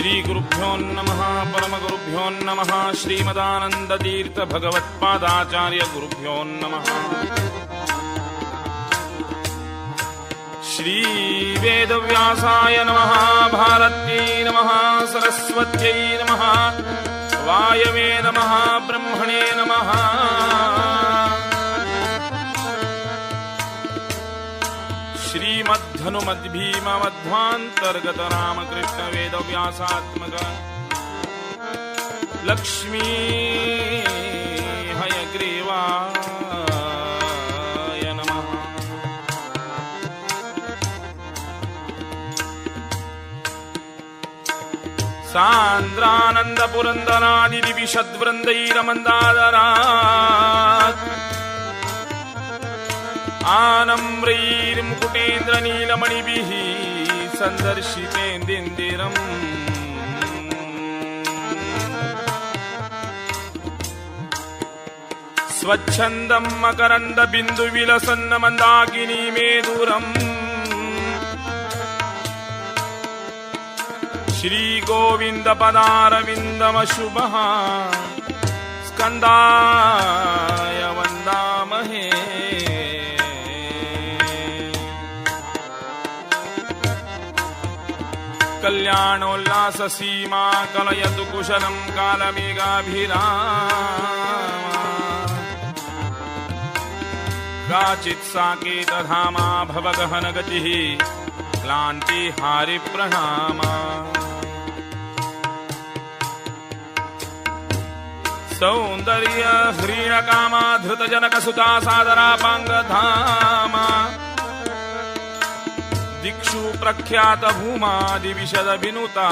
श्री गुरुभ्यो नमः परमगुरुभ्यो नमः श्रीमदानंदतीर्थ भगवत्पादाचार्य गुरुभ्यो नमः श्री वेदव्यासाय नमः भारत्यै नमः सरस्वत्यै नमः वायवे नमः ब्रह्मणे नमः श्रीमद्धनुमद्भीमध्वान्तर्गत रामकृष्ण वेदव्यासात्मक लक्ष्मी हयग्रीवाय नमः। सान्द्रानंद पुरंदरादिविशद्वृन्दैरमन्दादरात् आनम्रैर्मुकुटेन्द्र नीलमणिभिः सन्दर्शितेन्दिरम् स्वच्छन्दं मकरन्द बिन्दु विलसन्न मन्दाकिनी मेदुरम् श्री गोविंद पदारविन्दमशुभः स्कन्दाय वन्दामहे। कल्याणोल्लास सीमा कलयतु कुशलं कालमेघाभिराम काचित् साकेतधामा भवगहनगतिः क्लान्ति हारिप्रणामा सौन्दर्य ह्रीणकामा धृतजनकसुता सादरापाङ्गधामा दिक्षु प्रख्यात भूमा दिविशद विनुता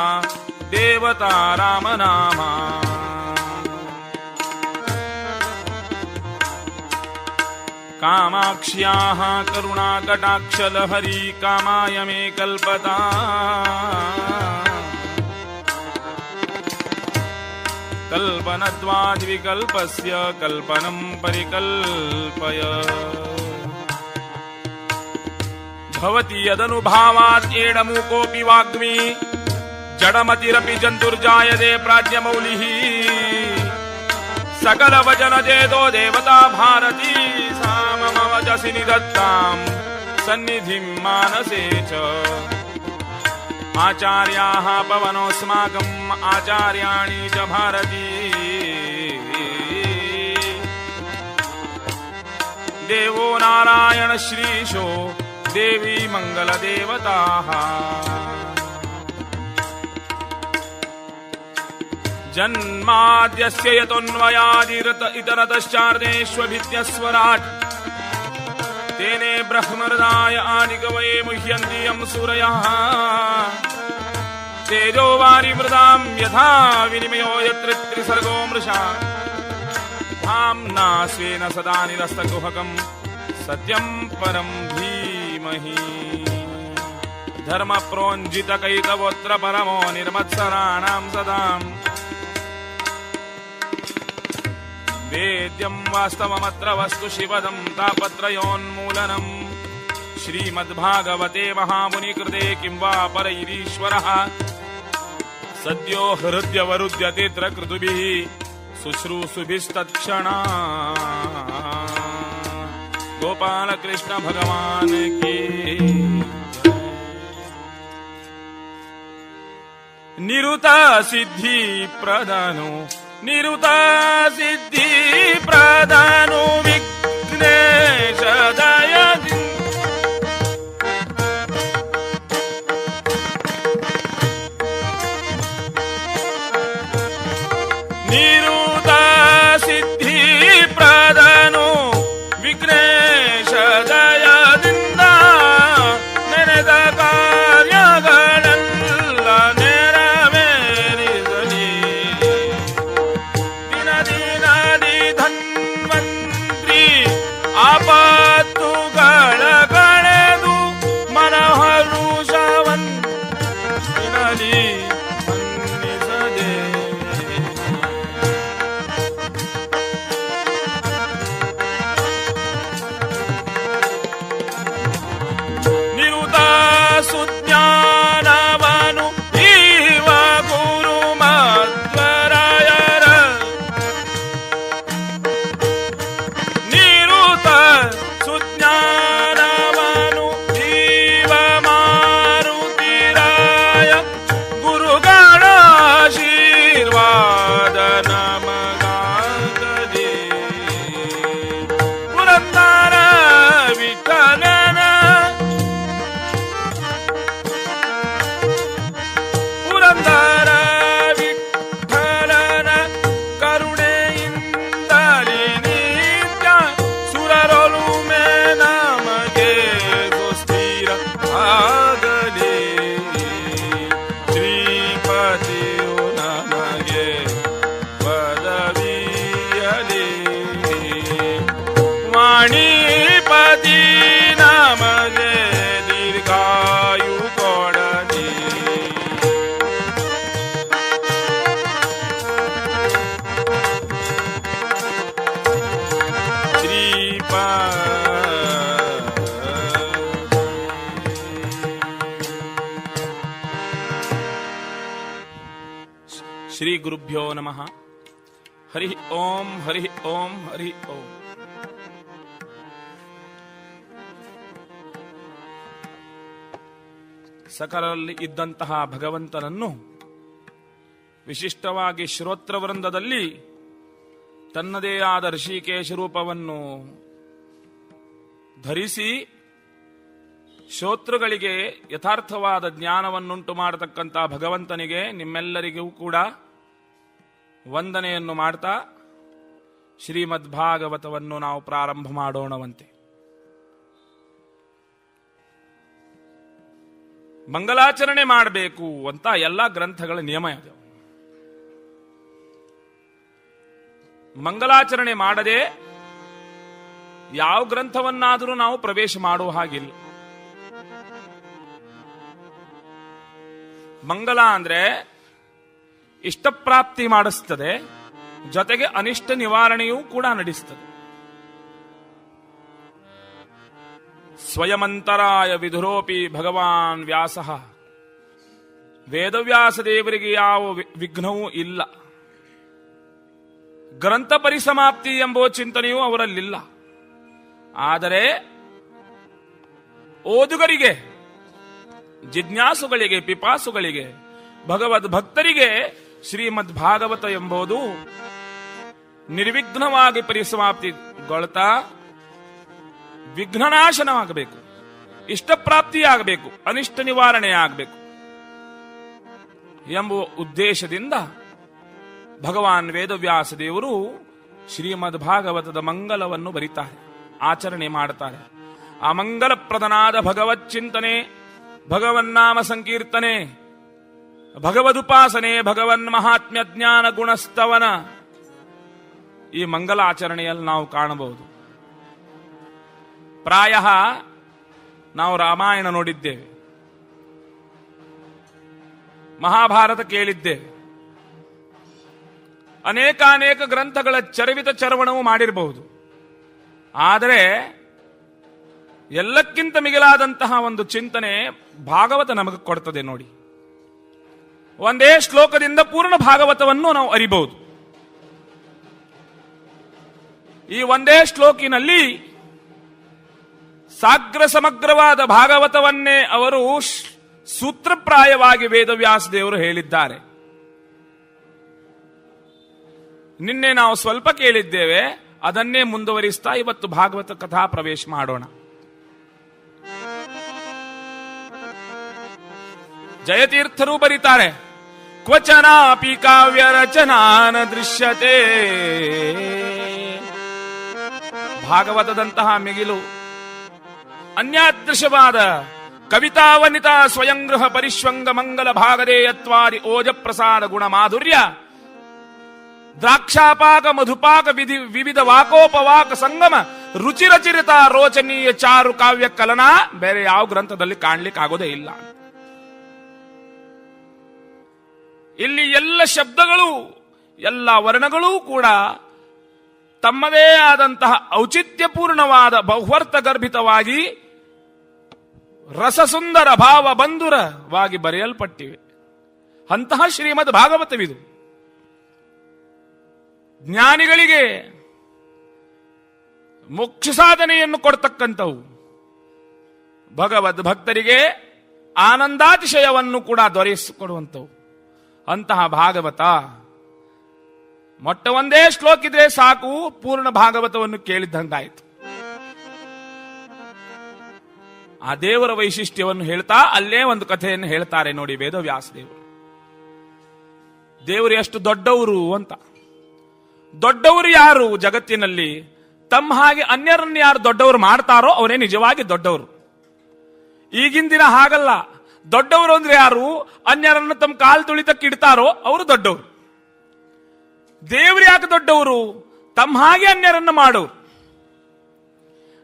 देवता रामनामा कामाक्ष्याः करुणाकटाक्षलहरी कामाय मे कल्पता कल्पनद्वाद्विकल्पस्य कल्पनं परिकल्पय भवति यदनुभावात् एडमूकोऽपि वाग्मी जडमतिरपि जन्तुर्जायते प्राज्ञमौलिः सकलवचनचेतो देवता भारती सा मम वचसि निधत्ताम् सन्निधिं मानसे च आचार्याः पवनोऽस्माकम् आचार्याणि च भारती देवो नारायण श्रीशो देवी मंगलदेवताः जन्माद्यस्य यतोऽन्वयादिरत इतरतश्चार्देष्वभिद्यस्वराट् तेने ब्रह्महृदाय आदिकवये मुह्यन्ति यं सूरयः तेजो वारिमृदां यथा विनिमयो यत्र त्रिसर्गो मृषा धाम्ना स्वेन सदा निरस्तकुहकं सत्यं परं धीमहि धर्म प्रोञ्जित कैतवोत्र परमो निर्मत्सराणां सदाम् वेद्यं वास्तवमत्र वस्तु शिवदं तापत्रयोन्मूलनम् श्रीमद्भागवते महामुनिकृते किं वा परैरीश्वरः सद्यो हृद्यवरुध्यतेऽत्र कृतुभिः शुश्रूषुभिस्तत्क्षणा गोपाल कृष्ण भगवान की निरुता सिद्धि प्रदानो विघ्नेश दयाधि निरुता सिद्धि प्रदानो विघ्नेश दयाದಿಂದ ನೆನೆದ ಕಾರ್ಯಗಳೆಲ್ಲ ನೆರವೇರಿಸಲಿ ದಿನ ದಿನದಿ ಧನ್ವಂತ್ರಿ ಆಪತ್ತುಗಳ ಕಳೆದು ಮನೋಹರುಷವನ್ ದಿನದಿ ಮನ್ನಿಸದೆ ಸುಜ್ಞಾನವನು ಈವಗೂ ಶ್ರೀ ಗುರುಭ್ಯೋ ನಮಃ. ಹರಿ ಓಂ ಹರಿ ಓಂ ಹರಿ ಓಂ. ಸಕಲರಲ್ಲಿ ಇದ್ದಂತಹ ಭಗವಂತನನ್ನು ವಿಶಿಷ್ಟವಾಗಿ ಶ್ರೋತ್ರವೃಂದದಲ್ಲಿ ತನ್ನದೇ ಆದ ಋಷಿಕೇಶ ರೂಪವನ್ನು ಧರಿಸಿ ಶ್ರೋತೃಗಳಿಗೆ ಯಥಾರ್ಥವಾದ ಜ್ಞಾನವನ್ನುಂಟು ಮಾಡತಕ್ಕಂಥ ಭಗವಂತನಿಗೆ ನಿಮ್ಮೆಲ್ಲರಿಗೂ ಕೂಡ ವಂದನೆಯನ್ನು ಮಾಡ್ತಾ ಶ್ರೀಮದ್ ಭಾಗವತವನ್ನು ನಾವು ಪ್ರಾರಂಭ ಮಾಡೋಣವಂತೆ. ಮಂಗಲಾಚರಣೆ ಮಾಡಬೇಕು ಅಂತ ಎಲ್ಲ ಗ್ರಂಥಗಳ ನಿಯಮ ಇದೆ. ಮಂಗಲಾಚರಣೆ ಮಾಡದೆ ಯಾವ ಗ್ರಂಥವನ್ನಾದರೂ ನಾವು ಪ್ರವೇಶ ಮಾಡುವ ಹಾಗಿಲ್ಲ. ಮಂಗಲ ಅಂದ್ರೆ ಇಷ್ಟಪ್ರಾಪ್ತಿ ಮಾಡಿಸ್ತದೆ, ಜೊತೆಗೆ ಅನಿಷ್ಟ ನಿವಾರಣೆಯೂ ಕೂಡ ನಡೆಸ್ತದೆ. ಸ್ವಯಮಂತರಾಯ ವಿಧುರೋಪಿ ಭಗವಾನ್ ವ್ಯಾಸ. ವೇದವ್ಯಾಸ ದೇವರಿಗೆ ಯಾವ ವಿಘ್ನವೂ ಇಲ್ಲ. ಗ್ರಂಥ ಪರಿಸಮಾಪ್ತಿ ಎಂಬ ಚಿಂತನೆಯೂ ಅವರಲ್ಲಿಲ್ಲ. ಆದರೆ ಓದುಗರಿಗೆ, ಜಿಜ್ಞಾಸುಗಳಿಗೆ, ಪಿಪಾಸುಗಳಿಗೆ, ಭಗವದ್ ಭಕ್ತರಿಗೆ ಶ್ರೀಮದ್ ಭಾಗವತ ಎಂಬುದು ನಿರ್ವಿಘ್ನವಾಗಿ ಪರಿಸಮಾಪ್ತಿಗೊಳ್ತಾ ವಿಘ್ನನಾಶನವಾಗಬೇಕು, ಇಷ್ಟಪ್ರಾಪ್ತಿಯಾಗಬೇಕು, ಅನಿಷ್ಟ ನಿವಾರಣೆ ಆಗಬೇಕು ಎಂಬುವ ಉದ್ದೇಶದಿಂದ ಭಗವಾನ್ ವೇದವ್ಯಾಸ ದೇವರು ಶ್ರೀಮದ್ ಭಾಗವತದ ಮಂಗಲವನ್ನು ಬರೀತಾರೆ, ಆಚರಣೆ ಮಾಡುತ್ತಾರೆ. ಆ ಮಂಗಲಪ್ರದನಾದ ಭಗವತ್ ಚಿಂತನೆ, ಭಗವನ್ನಾಮ ಸಂಕೀರ್ತನೆ, ಭಗವದುಪಾಸನೆ, ಭಗವನ್ ಮಹಾತ್ಮ್ಯ ಜ್ಞಾನ ಗುಣಸ್ತವನ ಈ ಮಂಗಲಾಚರಣೆಯಲ್ಲಿ ನಾವು ಕಾಣಬಹುದು. ಪ್ರಾಯ ನಾವು ರಾಮಾಯಣ ನೋಡಿದ್ದೇವೆ, ಮಹಾಭಾರತ ಕೇಳಿದ್ದೇವೆ, ಅನೇಕಾನೇಕ ಗ್ರಂಥಗಳ ಚರವಿತ ಚರವಣವು ಮಾಡಿರಬಹುದು. ಆದರೆ ಎಲ್ಲಕ್ಕಿಂತ ಮಿಗಿಲಾದಂತಹ ಒಂದು ಚಿಂತನೆ ಭಾಗವತ ನಮಗೆ ಕೊಡ್ತದೆ ನೋಡಿ. ಒಂದೇ ಶ್ಲೋಕದಿಂದ ಪೂರ್ಣ ಭಾಗವತವನ್ನು ನಾವು ಅರಿಬಹುದು. ಈ ಒಂದೇ ಶ್ಲೋಕಿನಲ್ಲಿ ಸಾಗ್ರ ಸಮಗ್ರವಾದ ಭಾಗವತವನ್ನೇ ಅವರು ಸೂತ್ರಪ್ರಾಯವಾಗಿ ವೇದವ್ಯಾಸ ದೇವರು ಹೇಳಿದ್ದಾರೆ. ನಿನ್ನೆ ನಾವು ಸ್ವಲ್ಪ ಕೇಳಿದ್ದೇವೆ, ಅದನ್ನೇ ಮುಂದುವರಿಸ್ತಾ ಇವತ್ತು ಭಾಗವತ ಕಥಾ ಪ್ರವೇಶ ಮಾಡೋಣ. ಜಯತೀರ್ಥರು ಬರೀತಾರೆ, ಕ್ವಚನಾಪಿ ಕಾವ್ಯ ರಚನಾನ ದೃಶ್ಯತೆ. ಭಾಗವತದಂತಹ ಮಿಗಿಲು ಅನ್ಯಾದೃಶವಾದ ಕವಿತಾವನಿತ ಸ್ವಯಂಗೃಹ ಪರಿಶ್ವಂಗ ಮಂಗಲ ಭಾಗದೇಯತ್ವಾದಿ ಓಜ ಪ್ರಸಾದ ಗುಣ ಮಾಧುರ್ಯ ದ್ರಾಕ್ಷಾಪಾಕ ಮಧುಪಾಕ ವಿವಿಧ ವಾಕೋಪವಾಕ ಸಂಗಮ ರುಚಿರಚಿರಿತ ರೋಚನೀಯ ಚಾರು ಕಾವ್ಯ ಕಲನ ಬೇರೆ ಯಾವ ಗ್ರಂಥದಲ್ಲಿ ಕಾಣ್ಲಿಕ್ಕೆ ಆಗೋದೇ ಇಲ್ಲ. ಇಲ್ಲಿ ಎಲ್ಲ ಶಬ್ದಗಳು, ಎಲ್ಲ ವರ್ಣಗಳೂ ಕೂಡ ತಮ್ಮದೇ ಆದಂತಹ ಔಚಿತ್ಯಪೂರ್ಣವಾದ ಬಹುವರ್ಥ ಗರ್ಭಿತವಾಗಿ ರಸಸುಂದರ ಭಾವ ಬಂಧುರವಾಗಿ ಬರೆಯಲ್ಪಟ್ಟಿವೆ. ಅಂತಹ ಶ್ರೀಮದ್ ಭಾಗವತವಿದು. ಜ್ಞಾನಿಗಳಿಗೆ ಮೋಕ್ಷ ಸಾಧನೆಯನ್ನು ಕೊಡ್ತಕ್ಕಂಥವು, ಭಗವದ್ ಭಕ್ತರಿಗೆ ಆನಂದಾತಿಶಯವನ್ನು ಕೂಡ ದೊರೆಯಿಸಿಕೊಡುವಂಥವು. ಅಂತಹ ಭಾಗವತ ಮೊಟ್ಟ ಒಂದೇ ಶ್ಲೋಕ ಇದ್ರೆ ಸಾಕು, ಪೂರ್ಣ ಭಾಗವತವನ್ನು ಕೇಳಿದ್ದಂಗಾಯಿತು. ಆ ದೇವರ ವೈಶಿಷ್ಟ್ಯವನ್ನು ಹೇಳ್ತಾ ಅಲ್ಲೇ ಒಂದು ಕಥೆಯನ್ನು ಹೇಳ್ತಾರೆ ನೋಡಿ ವೇದವ್ಯಾಸ ದೇವರು. ದೇವರು ಎಷ್ಟು ದೊಡ್ಡವರು ಅಂತ. ದೊಡ್ಡವರು ಯಾರು ಜಗತ್ತಿನಲ್ಲಿ? ತಮ್ಮ ಹಾಗೆ ಅನ್ಯರನ್ನು ಯಾರು ದೊಡ್ಡವರು ಮಾಡ್ತಾರೋ ಅವರೇ ನಿಜವಾಗಿ ದೊಡ್ಡವರು. ಈಗಿನ ದಿನ ಹಾಗಲ್ಲ. ದೊಡ್ಡವರು ಅಂದ್ರೆ ಯಾರು? ಅನ್ಯರನ್ನು ತಮ್ಮ ಕಾಲು ತುಳಿತಕ್ಕೆ ಇಡ್ತಾರೋ ಅವರು ದೊಡ್ಡವರು. ದೇವರು ಯಾಕೆ ದೊಡ್ಡವರು? ತಮ್ಮ ಹಾಗೆ ಅನ್ಯರನ್ನು ಮಾಡೋರು.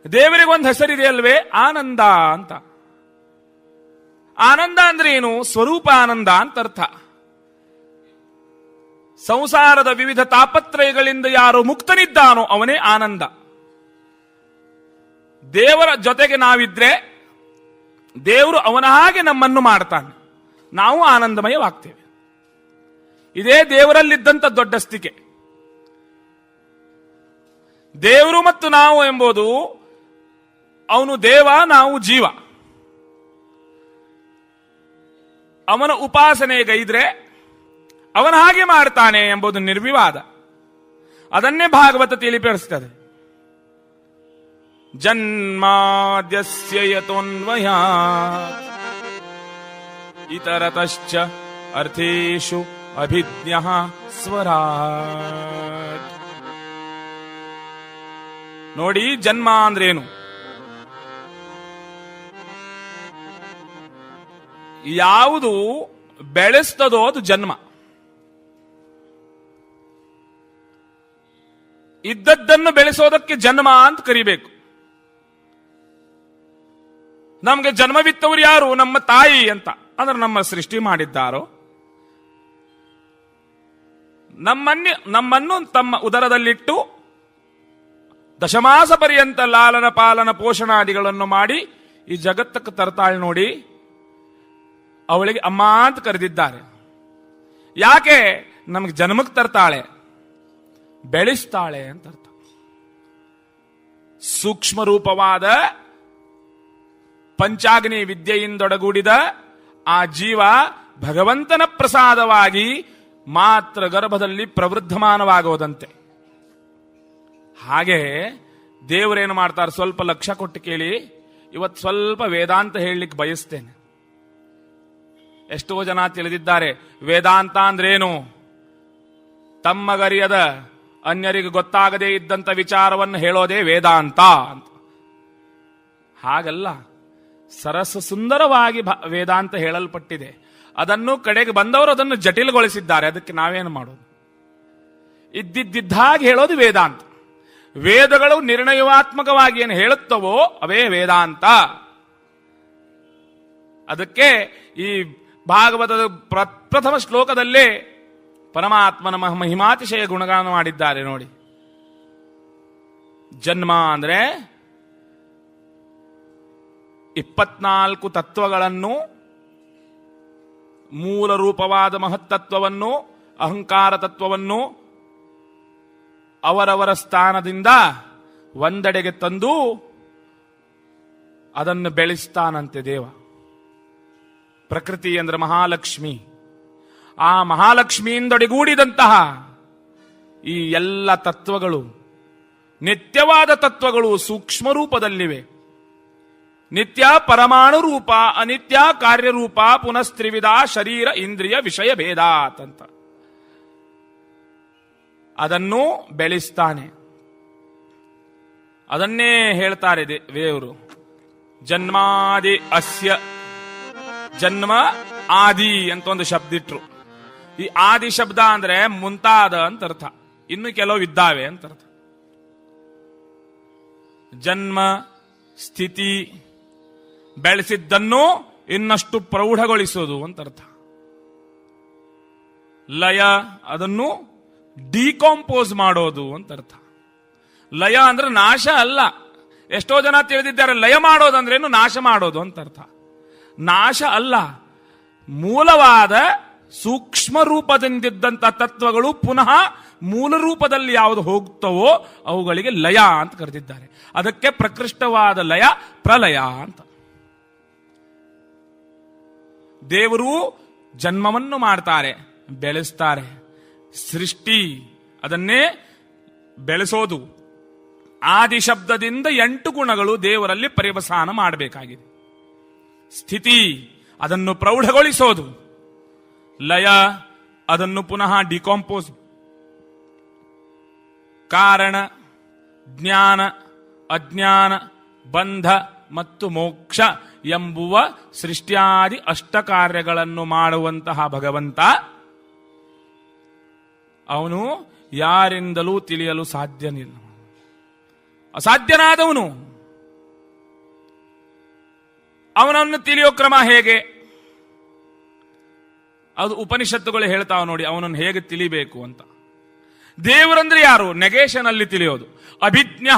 ದೇವರಿಗೆ ಒಂದು ಹೆಸರಿದೆ ಅಲ್ವೇ, ಆನಂದ ಅಂತ. ಆನಂದ ಅಂದ್ರೆ ಏನು? ಸ್ವರೂಪ ಆನಂದ ಅಂತ ಅರ್ಥ. ಸಂಸಾರದ ವಿವಿಧ ತಾಪತ್ರಯಗಳಿಂದ ಯಾರು ಮುಕ್ತನಿದ್ದಾನೋ ಅವನೇ ಆನಂದ. ದೇವರ ಜೊತೆಗೆ ನಾವಿದ್ರೆ ದೇವರು ಅವನ ಹಾಗೆ ನಮ್ಮನ್ನು ಮಾಡ್ತಾನೆ, ನಾವು ಆನಂದಮಯವಾಗ್ತೇವೆ. ಇದೇ ದೇವರಲ್ಲಿದ್ದಂಥ ದೊಡ್ಡಸ್ತಿಕೆ. ದೇವರು ಮತ್ತು ನಾವು ಎಂಬುದು, ಅವನು ದೇವ, ನಾವು ಜೀವ. ಅವನ ಉಪಾಸನೆಗೈದ್ರೆ ಅವನ ಹಾಗೆ ಮಾಡ್ತಾನೆ ಎಂಬುದು ನಿರ್ವಿವಾದ. ಅದನ್ನೇ ಭಾಗವತ ತಿಳಿಪಡಿಸ್ತದೆ. ಜನ್ಮಾದ್ಯಸ್ಯ ಯತೋನ್ವಯಾತ್ ಇತರತಶ್ಚ ಅರ್ಥೇಷು ಅಭಿಜ್ಞಃ ಸ್ವರಾಟ್. ನೋಡಿ, ಜನ್ಮ ಅಂದ್ರೇನು? ಯಾವುದು ಬೆಳೆಸ್ತದೋ ಅದು ಜನ್ಮ. ಇದ್ದದ್ದನ್ನು ಬೆಳೆಸೋದಕ್ಕೆ ಜನ್ಮ ಅಂತ ಕರಿಬೇಕು. ನಮಗೆ ಜನ್ಮವಿತ್ತವರು ಯಾರು? ನಮ್ಮ ತಾಯಿ ಅಂತ. ಅಂದ್ರೆ ನಮ್ಮ ಸೃಷ್ಟಿ ಮಾಡಿದ್ದಾರೋ, ನಮ್ಮನ್ನು ತಮ್ಮ ಉದರದಲ್ಲಿಟ್ಟು ದಶಮಾಸ ಪರ್ಯಂತ ಲಾಲನ ಪಾಲನ ಪೋಷಣಾದಿಗಳನ್ನು ಮಾಡಿ ಈ ಜಗತ್ತಕ್ಕೆ ತರ್ತಾಳೆ ನೋಡಿ. ಅವಳಿಗೆ ಅಮ್ಮ ಅಂತ ಕರೆದಿದ್ದಾರೆ. ಯಾಕೆ? ನಮಗೆ ಜನ್ಮಕ್ಕೆ ತರ್ತಾಳೆ, ಬೆಳೆಸ್ತಾಳೆ ಅಂತ ಅರ್ಥ. ಸೂಕ್ಷ್ಮ ರೂಪವಾದ ಪಂಚಾಗ್ನಿ ವಿದ್ಯೆಯಿಂದೊಡಗೂಡಿದ ಆ ಜೀವ ಭಗವಂತನ ಪ್ರಸಾದವಾಗಿ ಮಾತ್ರ ಗರ್ಭದಲ್ಲಿ ಪ್ರವೃದ್ಧಮಾನವಾಗುವುದಂತೆ. ಹಾಗೆ ದೇವರೇನು ಮಾಡ್ತಾರೆ? ಸ್ವಲ್ಪ ಲಕ್ಷ್ಯ ಕೊಟ್ಟು ಕೇಳಿ. ಇವತ್ತು ಸ್ವಲ್ಪ ವೇದಾಂತ ಹೇಳಲಿಕ್ಕೆ ಬಯಸ್ತೇನೆ. ಎಷ್ಟೋ ಜನ ತಿಳಿದಿದ್ದಾರೆ ವೇದಾಂತ ಅಂದ್ರೇನು, ತಮ್ಮಗರಿಯದ ಅನ್ಯರಿಗೆ ಗೊತ್ತಾಗದೇ ಇದ್ದಂಥ ವಿಚಾರವನ್ನು ಹೇಳೋದೇ ವೇದಾಂತ ಅಂತ. ಹಾಗಲ್ಲ, ಸರಸ ಸುಂದರವಾಗಿ ವೇದಾಂತ ಹೇಳಲ್ಪಟ್ಟಿದೆ. ಅದನ್ನು ಕಡೆಗೆ ಬಂದವರು ಅದನ್ನು ಜಟಿಲಗೊಳಿಸಿದ್ದಾರೆ. ಅದಕ್ಕೆ ನಾವೇನು ಮಾಡೋದು? ಇದ್ದಿದ್ದಾಗಿ ಹೇಳೋದು ವೇದಾಂತ. ವೇದಗಳು ನಿರ್ಣಯಾತ್ಮಕವಾಗಿ ಏನು ಹೇಳುತ್ತವೋ ಅವೇ ವೇದಾಂತ. ಅದಕ್ಕೆ ಈ ಭಾಗವತದ ಪ್ರಥಮ ಶ್ಲೋಕದಲ್ಲೇ ಪರಮಾತ್ಮನ ಮಹಿಮಾತಿಶಯ ಗುಣಗಾನ ಮಾಡಿದ್ದಾರೆ ನೋಡಿ. ಜನ್ಮ ಅಂದ್ರೆ 24 ತತ್ವಗಳನ್ನು, ಮೂಲ ರೂಪವಾದ ಮಹತ್ತತ್ವವನ್ನು, ಅಹಂಕಾರ ತತ್ವವನ್ನು ಅವರವರ ಸ್ಥಾನದಿಂದ ಒಂದೆಡೆಗೆ ತಂದು ಅದನ್ನು ಬೆಳೆಸ್ತಾನಂತೆ ದೇವ. ಪ್ರಕೃತಿ ಅಂದ್ರೆ ಮಹಾಲಕ್ಷ್ಮಿ. ಆ ಮಹಾಲಕ್ಷ್ಮಿಯಿಂದೊಡಗೂಡಿದಂತಹ ಈ ಎಲ್ಲ ತತ್ವಗಳು, ನಿತ್ಯವಾದ ತತ್ವಗಳು ಸೂಕ್ಷ್ಮ ರೂಪದಲ್ಲಿವೆ. ನಿತ್ಯ ಪರಮಾಣು ರೂಪ, ಅನಿತ್ಯ ಕಾರ್ಯರೂಪ, ಪುನಸ್ತ್ರಿವಿಧ ಶರೀರ ಇಂದ್ರಿಯ ವಿಷಯ ಭೇದಾತ್ ಅಂತ. ಅದನ್ನು ಬೆಳೆಸ್ತಾನೆ. ಅದನ್ನೇ ಹೇಳ್ತಾರೆ ದೇವರು. ಜನ್ಮಾದಿ ಅಸ್ಯ, ಜನ್ಮ ಆದಿ ಅಂತ ಒಂದು ಶಬ್ದ ಇಟ್ರು. ಈ ಆದಿ ಶಬ್ದ ಅಂದ್ರೆ ಮುಂತಾದ ಅಂತ ಅರ್ಥ. ಇನ್ನು ಕೆಲವು ಇದ್ದಾವೆ ಅಂತ ಅರ್ಥ. ಜನ್ಮ, ಸ್ಥಿತಿ, ಬೆಳೆಸಿದ್ದನ್ನು ಇನ್ನಷ್ಟು ಪ್ರೌಢಗೊಳಿಸೋದು ಅಂತ ಅರ್ಥ. ಲಯ, ಅದನ್ನು ಡಿಕಾಂಪೋಸ್ ಮಾಡೋದು ಅಂತ ಅರ್ಥ. ಲಯ ಅಂದ್ರೆ ನಾಶ ಅಲ್ಲ. ಎಷ್ಟೋ ಜನ ತಿಳಿದಿದ್ದಾರೆ ಲಯ ಮಾಡೋದಂದ್ರೇನು ನಾಶ ಮಾಡೋದು ಅಂತ ಅರ್ಥ. ನಾಶ ಅಲ್ಲ, ಮೂಲವಾದ ಸೂಕ್ಷ್ಮ ರೂಪದಿಂದಿದ್ದಂಥ ತತ್ವಗಳು ಪುನಃ ಮೂಲ ರೂಪದಲ್ಲಿ ಯಾವುದು ಹೋಗ್ತವೋ ಅವುಗಳಿಗೆ ಲಯ ಅಂತ ಕರೆದಿದ್ದಾರೆ. ಅದಕ್ಕೆ ಪ್ರಕೃಷ್ಟವಾದ ಲಯ ಪ್ರಲಯ ಅಂತ. ದೇವರು ಜನ್ಮವನ್ನು ಮಾಡ್ತಾರೆ, ಬೆಳೆಸ್ತಾರೆ. ಸೃಷ್ಟಿ ಅದನ್ನೇ ಬೆಳೆಸೋದು. ಆದಿ ಶಬ್ದದಿಂದ 8 ಗುಣಗಳು ದೇವರಲ್ಲಿ ಪರ್ಯವಸಾನ ಮಾಡಬೇಕಾಗಿದೆ. ಸ್ಥಿತಿ ಅದನ್ನು ಪ್ರೌಢಗೊಳಿಸೋದು. ಲಯ ಅದನ್ನು ಪುನಃ ಡಿಕಾಂಪೋಸ್. ಕಾರಣ, ಜ್ಞಾನ, ಅಜ್ಞಾನ, ಬಂಧ ಮತ್ತು ಮೋಕ್ಷ ಎಂಬುವ ಸೃಷ್ಟ್ಯಾದಿ 8 ಕಾರ್ಯಗಳನ್ನು ಮಾಡುವಂತಹ ಭಗವಂತ ಅವನು ಯಾರಿಂದಲೂ ತಿಳಿಯಲು ಸಾಧ್ಯನಿಲ್ಲ. ಅಸಾಧ್ಯನಾದವನು. ಅವನನ್ನು ತಿಳಿಯೋ ಕ್ರಮ ಹೇಗೆ? ಅದು ಉಪನಿಷತ್ತುಗಳು ಹೇಳ್ತಾವ ನೋಡಿ, ಅವನನ್ನು ಹೇಗೆ ತಿಳಿಬೇಕು ಅಂತ. ದೇವರಂದ್ರೆ ಯಾರು? ನೆಗೇಷನ್ ಅಲ್ಲಿ ತಿಳಿಯೋದು. ಅಭಿಜ್ಞ,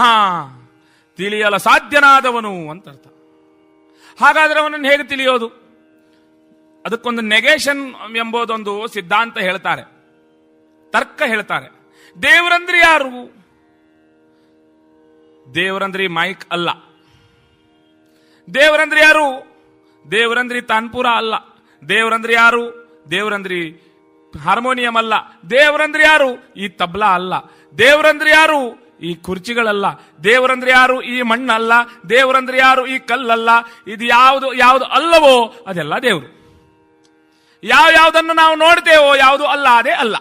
ತಿಳಿಯಲು ಸಾಧ್ಯನಾದವನು ಅಂತ ಅರ್ಥ. ಹಾಗಾದ್ರೆ ಅವನನ್ನು ಹೇಗೆ ತಿಳಿಯೋದು? ಅದಕ್ಕೊಂದು ನೆಗೇಷನ್ ಎಂಬುದೊಂದು ಸಿದ್ಧಾಂತ ಹೇಳ್ತಾರೆ. ತರ್ಕ ಹೇಳ್ತಾರೆ. ದೇವರಂದ್ರೆ ಯಾರು? ದೇವರಂದ್ರೆ ಮೈಕ್ ಅಲ್ಲ. ದೇವರಂದ್ರೆ ಯಾರು? ದೇವರಂದ್ರೆ ತಾನ್ಪುರ ಅಲ್ಲ. ದೇವರಂದ್ರೆ ಯಾರು? ದೇವರಂದ್ರೆ ಹಾರ್ಮೋನಿಯಂ ಅಲ್ಲ. ದೇವರಂದ್ರೆ ಯಾರು? ಈ ತಬ್ಲಾ ಅಲ್ಲ. ದೇವರಂದ್ರೆ ಯಾರು? ಈ ಕುರ್ಚಿಗಳಲ್ಲ. ದೇವರಂದ್ರೆ ಯಾರು? ಈ ಮಣ್ಣಲ್ಲ. ದೇವರಂದ್ರೆ ಯಾರು? ಈ ಕಲ್ಲಲ್ಲ. ಇದು ಯಾವುದು ಅಲ್ಲವೋ ಅದೆಲ್ಲ ದೇವರು. ಯಾವ್ದನ್ನು ನಾವು ನೋಡ್ತೇವೋ ಯಾವುದು ಅಲ್ಲ ಅದೇ ಅಲ್ಲ.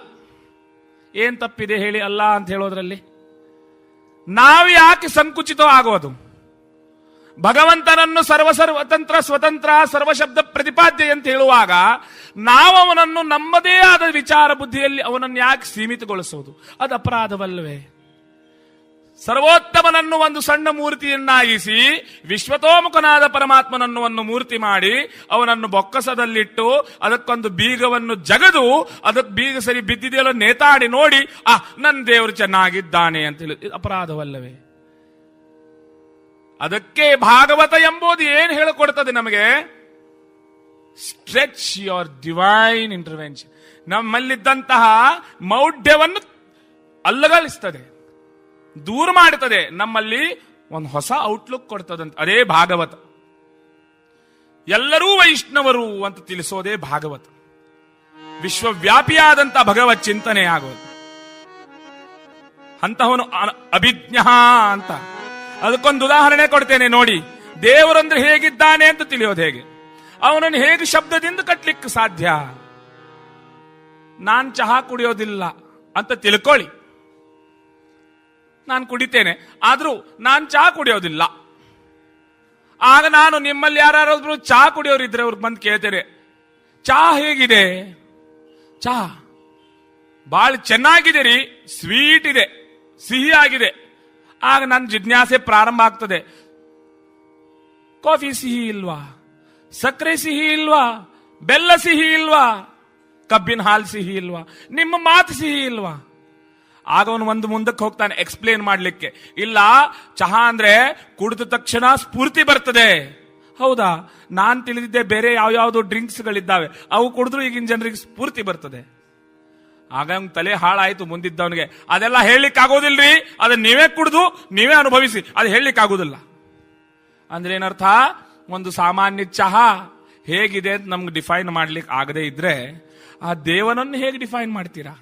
ಏನ್ ತಪ್ಪಿದೆ ಹೇಳಿ ಅಲ್ಲ ಅಂತ ಹೇಳೋದ್ರಲ್ಲಿ? ನಾವು ಯಾಕೆ ಸಂಕುಚಿತ ಆಗೋದು? ಭಗವಂತನನ್ನು ಸರ್ವತಂತ್ರ ಸ್ವತಂತ್ರ ಸರ್ವಶಬ್ದ ಪ್ರತಿಪಾದ್ಯ ಅಂತ ಹೇಳುವಾಗ ನಾವು ಅವನನ್ನು ನಮ್ಮದೇ ಆದ ವಿಚಾರ ಬುದ್ಧಿಯಲ್ಲಿ ಅವನನ್ನು ಯಾಕೆ ಸೀಮಿತಗೊಳಿಸೋದು? ಅದು ಅಪರಾಧವಲ್ಲವೇ? ಸರ್ವೋತ್ತಮನನ್ನು ಒಂದು ಸಣ್ಣ ಮೂರ್ತಿಯನ್ನಾಗಿಸಿ ವಿಶ್ವತೋಮುಖನಾದ ಪರಮಾತ್ಮನನ್ನು ಒಂದು ಮೂರ್ತಿ ಮಾಡಿ ಅವನನ್ನು ಬೊಕ್ಕಸದಲ್ಲಿಟ್ಟು ಅದಕ್ಕೊಂದು ಬೀಗವನ್ನು ಜಗದು ಅದಕ್ಕೆ ಬೀಗ ಸರಿ ಬಿದ್ದಿದೆಯಲ್ಲ ನೇತಾಡಿ ನೋಡಿ ನನ್ನ ದೇವರು ಚೆನ್ನಾಗಿದ್ದಾನೆ ಅಂತ ಹೇಳಿ ಅಪರಾಧವಲ್ಲವೇ? ಅದಕ್ಕೆ ಭಾಗವತ ಎಂಬುದು ಏನು ಹೇಳಿಕೊಡ್ತದೆ ನಮಗೆ? Stretch your divine intervention. ನಮ್ಮಲ್ಲಿದ್ದಂತಹ ಮೌಢ್ಯವನ್ನು ಅಲ್ಲಗಳಿಸ್ತದೆ, ದೂರ ಮಾಡುತ್ತದೆ, ನಮ್ಮಲ್ಲಿ ಒಂದು ಹೊಸ ಔಟ್ಲುಕ್ ಕೊಡ್ತದಂತ. ಅದೇ ಭಾಗವತ. ಎಲ್ಲರೂ ವೈಷ್ಣವರು ಅಂತ ತಿಳಿಸೋದೇ ಭಾಗವತ. ವಿಶ್ವವ್ಯಾಪಿಯಾದಂತಹ ಭಗವತ್ ಚಿಂತನೆ ಆಗೋದು. ಅಂತಹವನು ಅಭಿಜ್ಞ ಅಂತ. ಅದಕ್ಕೊಂದು ಉದಾಹರಣೆ ಕೊಡ್ತೇನೆ ನೋಡಿ. ದೇವರಂದ್ರೆ ಹೇಗಿದ್ದಾನೆ ಅಂತ ತಿಳಿಯೋದು ಹೇಗೆ? ಅವನನ್ನು ಹೇಗೆ ಶಬ್ದದಿಂದ ಕಟ್ಲಿಕ್ಕೆ ಸಾಧ್ಯ? ನಾನ್ ಚಹಾ ಕುಡಿಯೋದಿಲ್ಲ ಅಂತ ತಿಳ್ಕೊಳ್ಳಿ. ನಾನು ಕುಡಿತೇನೆ, ಆದ್ರೂ ನಾನ್ ಚಹಾ ಕುಡಿಯೋದಿಲ್ಲ. ಆಗ ನಾನು ನಿಮ್ಮಲ್ಲಿ ಯಾರಾದ್ರೂ ಚಹಾ ಕುಡಿಯೋರಿದ್ರೆ ಅವ್ರಿಗೆ ಬಂದು ಕೇಳ್ತೇನೆ, ಚಹಾ ಹೇಗಿದೆ? ಚಹಾ ಬಹಳ ಚೆನ್ನಾಗಿದೆ ರೀ, ಸ್ವೀಟ್ ಇದೆ, ಸಿಹಿ ಆಗಿದೆ. ಆಗ ನನ್ನ ಜಿಜ್ಞಾಸೆ ಪ್ರಾರಂಭ ಆಗ್ತದೆ. ಕಾಫಿ ಸಿಹಿ ಇಲ್ವಾ? ಸಕ್ಕರೆ ಸಿಹಿ ಇಲ್ವಾ? ಬೆಲ್ಲ ಸಿಹಿ ಇಲ್ವಾ? ಕಬ್ಬಿನ ಹಾಲು ಸಿಹಿ ಇಲ್ವಾ? ನಿಮ್ಮ ಮಾತು ಸಿಹಿ ಇಲ್ವಾ? ಆಗ ಅವನು ಒಂದು ಮುಂದಕ್ಕೆ ಹೋಗ್ತಾನೆ ಎಕ್ಸ್ಪ್ಲೇನ್ ಮಾಡ್ಲಿಕ್ಕೆ. ಇಲ್ಲ, ಚಹಾ ಅಂದ್ರೆ ಕುಡಿದ ತಕ್ಷಣ ಸ್ಫೂರ್ತಿ ಬರ್ತದೆ. ಹೌದಾ? ನಾನ್ ತಿಳಿದಿದ್ದೆ ಬೇರೆ ಯಾವ್ಯಾವ್ದು ಡ್ರಿಂಕ್ಸ್ ಗಳಿದ್ದಾವೆ, ಅವು ಕುಡಿದ್ರು ಈಗಿನ ಜನರಿಗೆ ಸ್ಫೂರ್ತಿ ಬರ್ತದೆ. ಆಗ ತಲೆ ಹಾಳಾಯ್ತು ಮುಂದಿದ್ದವನಿಗೆ. ಅದೆಲ್ಲ ಹೇಳಲಿಕ್ಕೆ ಆಗೋದಿಲ್ರಿ, ಅದನ್ನ ನೀವೇ ಕುಡಿದು ನೀವೇ ಅನುಭವಿಸಿ, ಅದು ಹೇಳಲಿಕ್ಕೆ ಆಗೋದಿಲ್ಲ. ಅಂದ್ರೆ ಏನರ್ಥ? ಒಂದು ಸಾಮಾನ್ಯ ಚಹಾ ಹೇಗಿದೆ ಅಂತ ನಮ್ಗೆ ಡಿಫೈನ್ ಮಾಡ್ಲಿಕ್ಕೆ ಆಗದೆ ಇದ್ರೆ ಆ ದೇವನನ್ನು ಹೇಗೆ ಡಿಫೈನ್ ಮಾಡ್ತೀರಾ?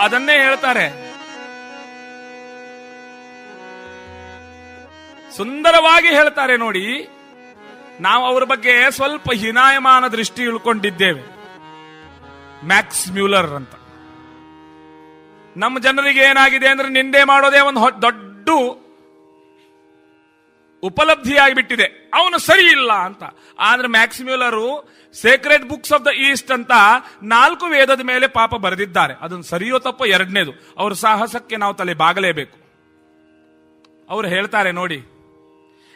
ಅದನ್ನೇ ಹೇಳ್ತಾರೆ. ಸುಂದರವಾಗಿ ಹೇಳ್ತಾರೆ ನೋಡಿ. ನಾವು ಅವರ ಬಗ್ಗೆ ಸ್ವಲ್ಪ ಹೀನಾಯಮಾನ ದೃಷ್ಟಿ ಇಳ್ಕೊಂಡಿದ್ದೇವೆ. ಮ್ಯಾಕ್ಸ್ ಮ್ಯೂಲರ್ ಅಂತ. ನಮ್ಮ ಜನರಿಗೆ ಏನಾಗಿದೆ ಅಂದ್ರೆ ನಿಂದೆ ಮಾಡೋದೇ ಒಂದು ದೊಡ್ಡ ಉಪಲಬ್ಧಿಯಾಗಿಬಿಟ್ಟಿದೆ, ಅವನು ಸರಿ ಇಲ್ಲ ಅಂತ. ಆದ್ರೆ Max Muller sacred books of the east ಅಂತ 4 ವೇದದ ಮೇಲೆ ಪಾಪ ಬರೆದಿದ್ದಾರೆ. ಅದನ್ನು ಸರಿಯೋ ತಪ್ಪೋ ಎರಡನೇದು. ಅವ್ರ ಸಾಹಸಕ್ಕೆ ನಾವು ತಲೆ ಬಾಗಲೇಬೇಕು. ಅವ್ರು ಹೇಳ್ತಾರೆ ನೋಡಿ,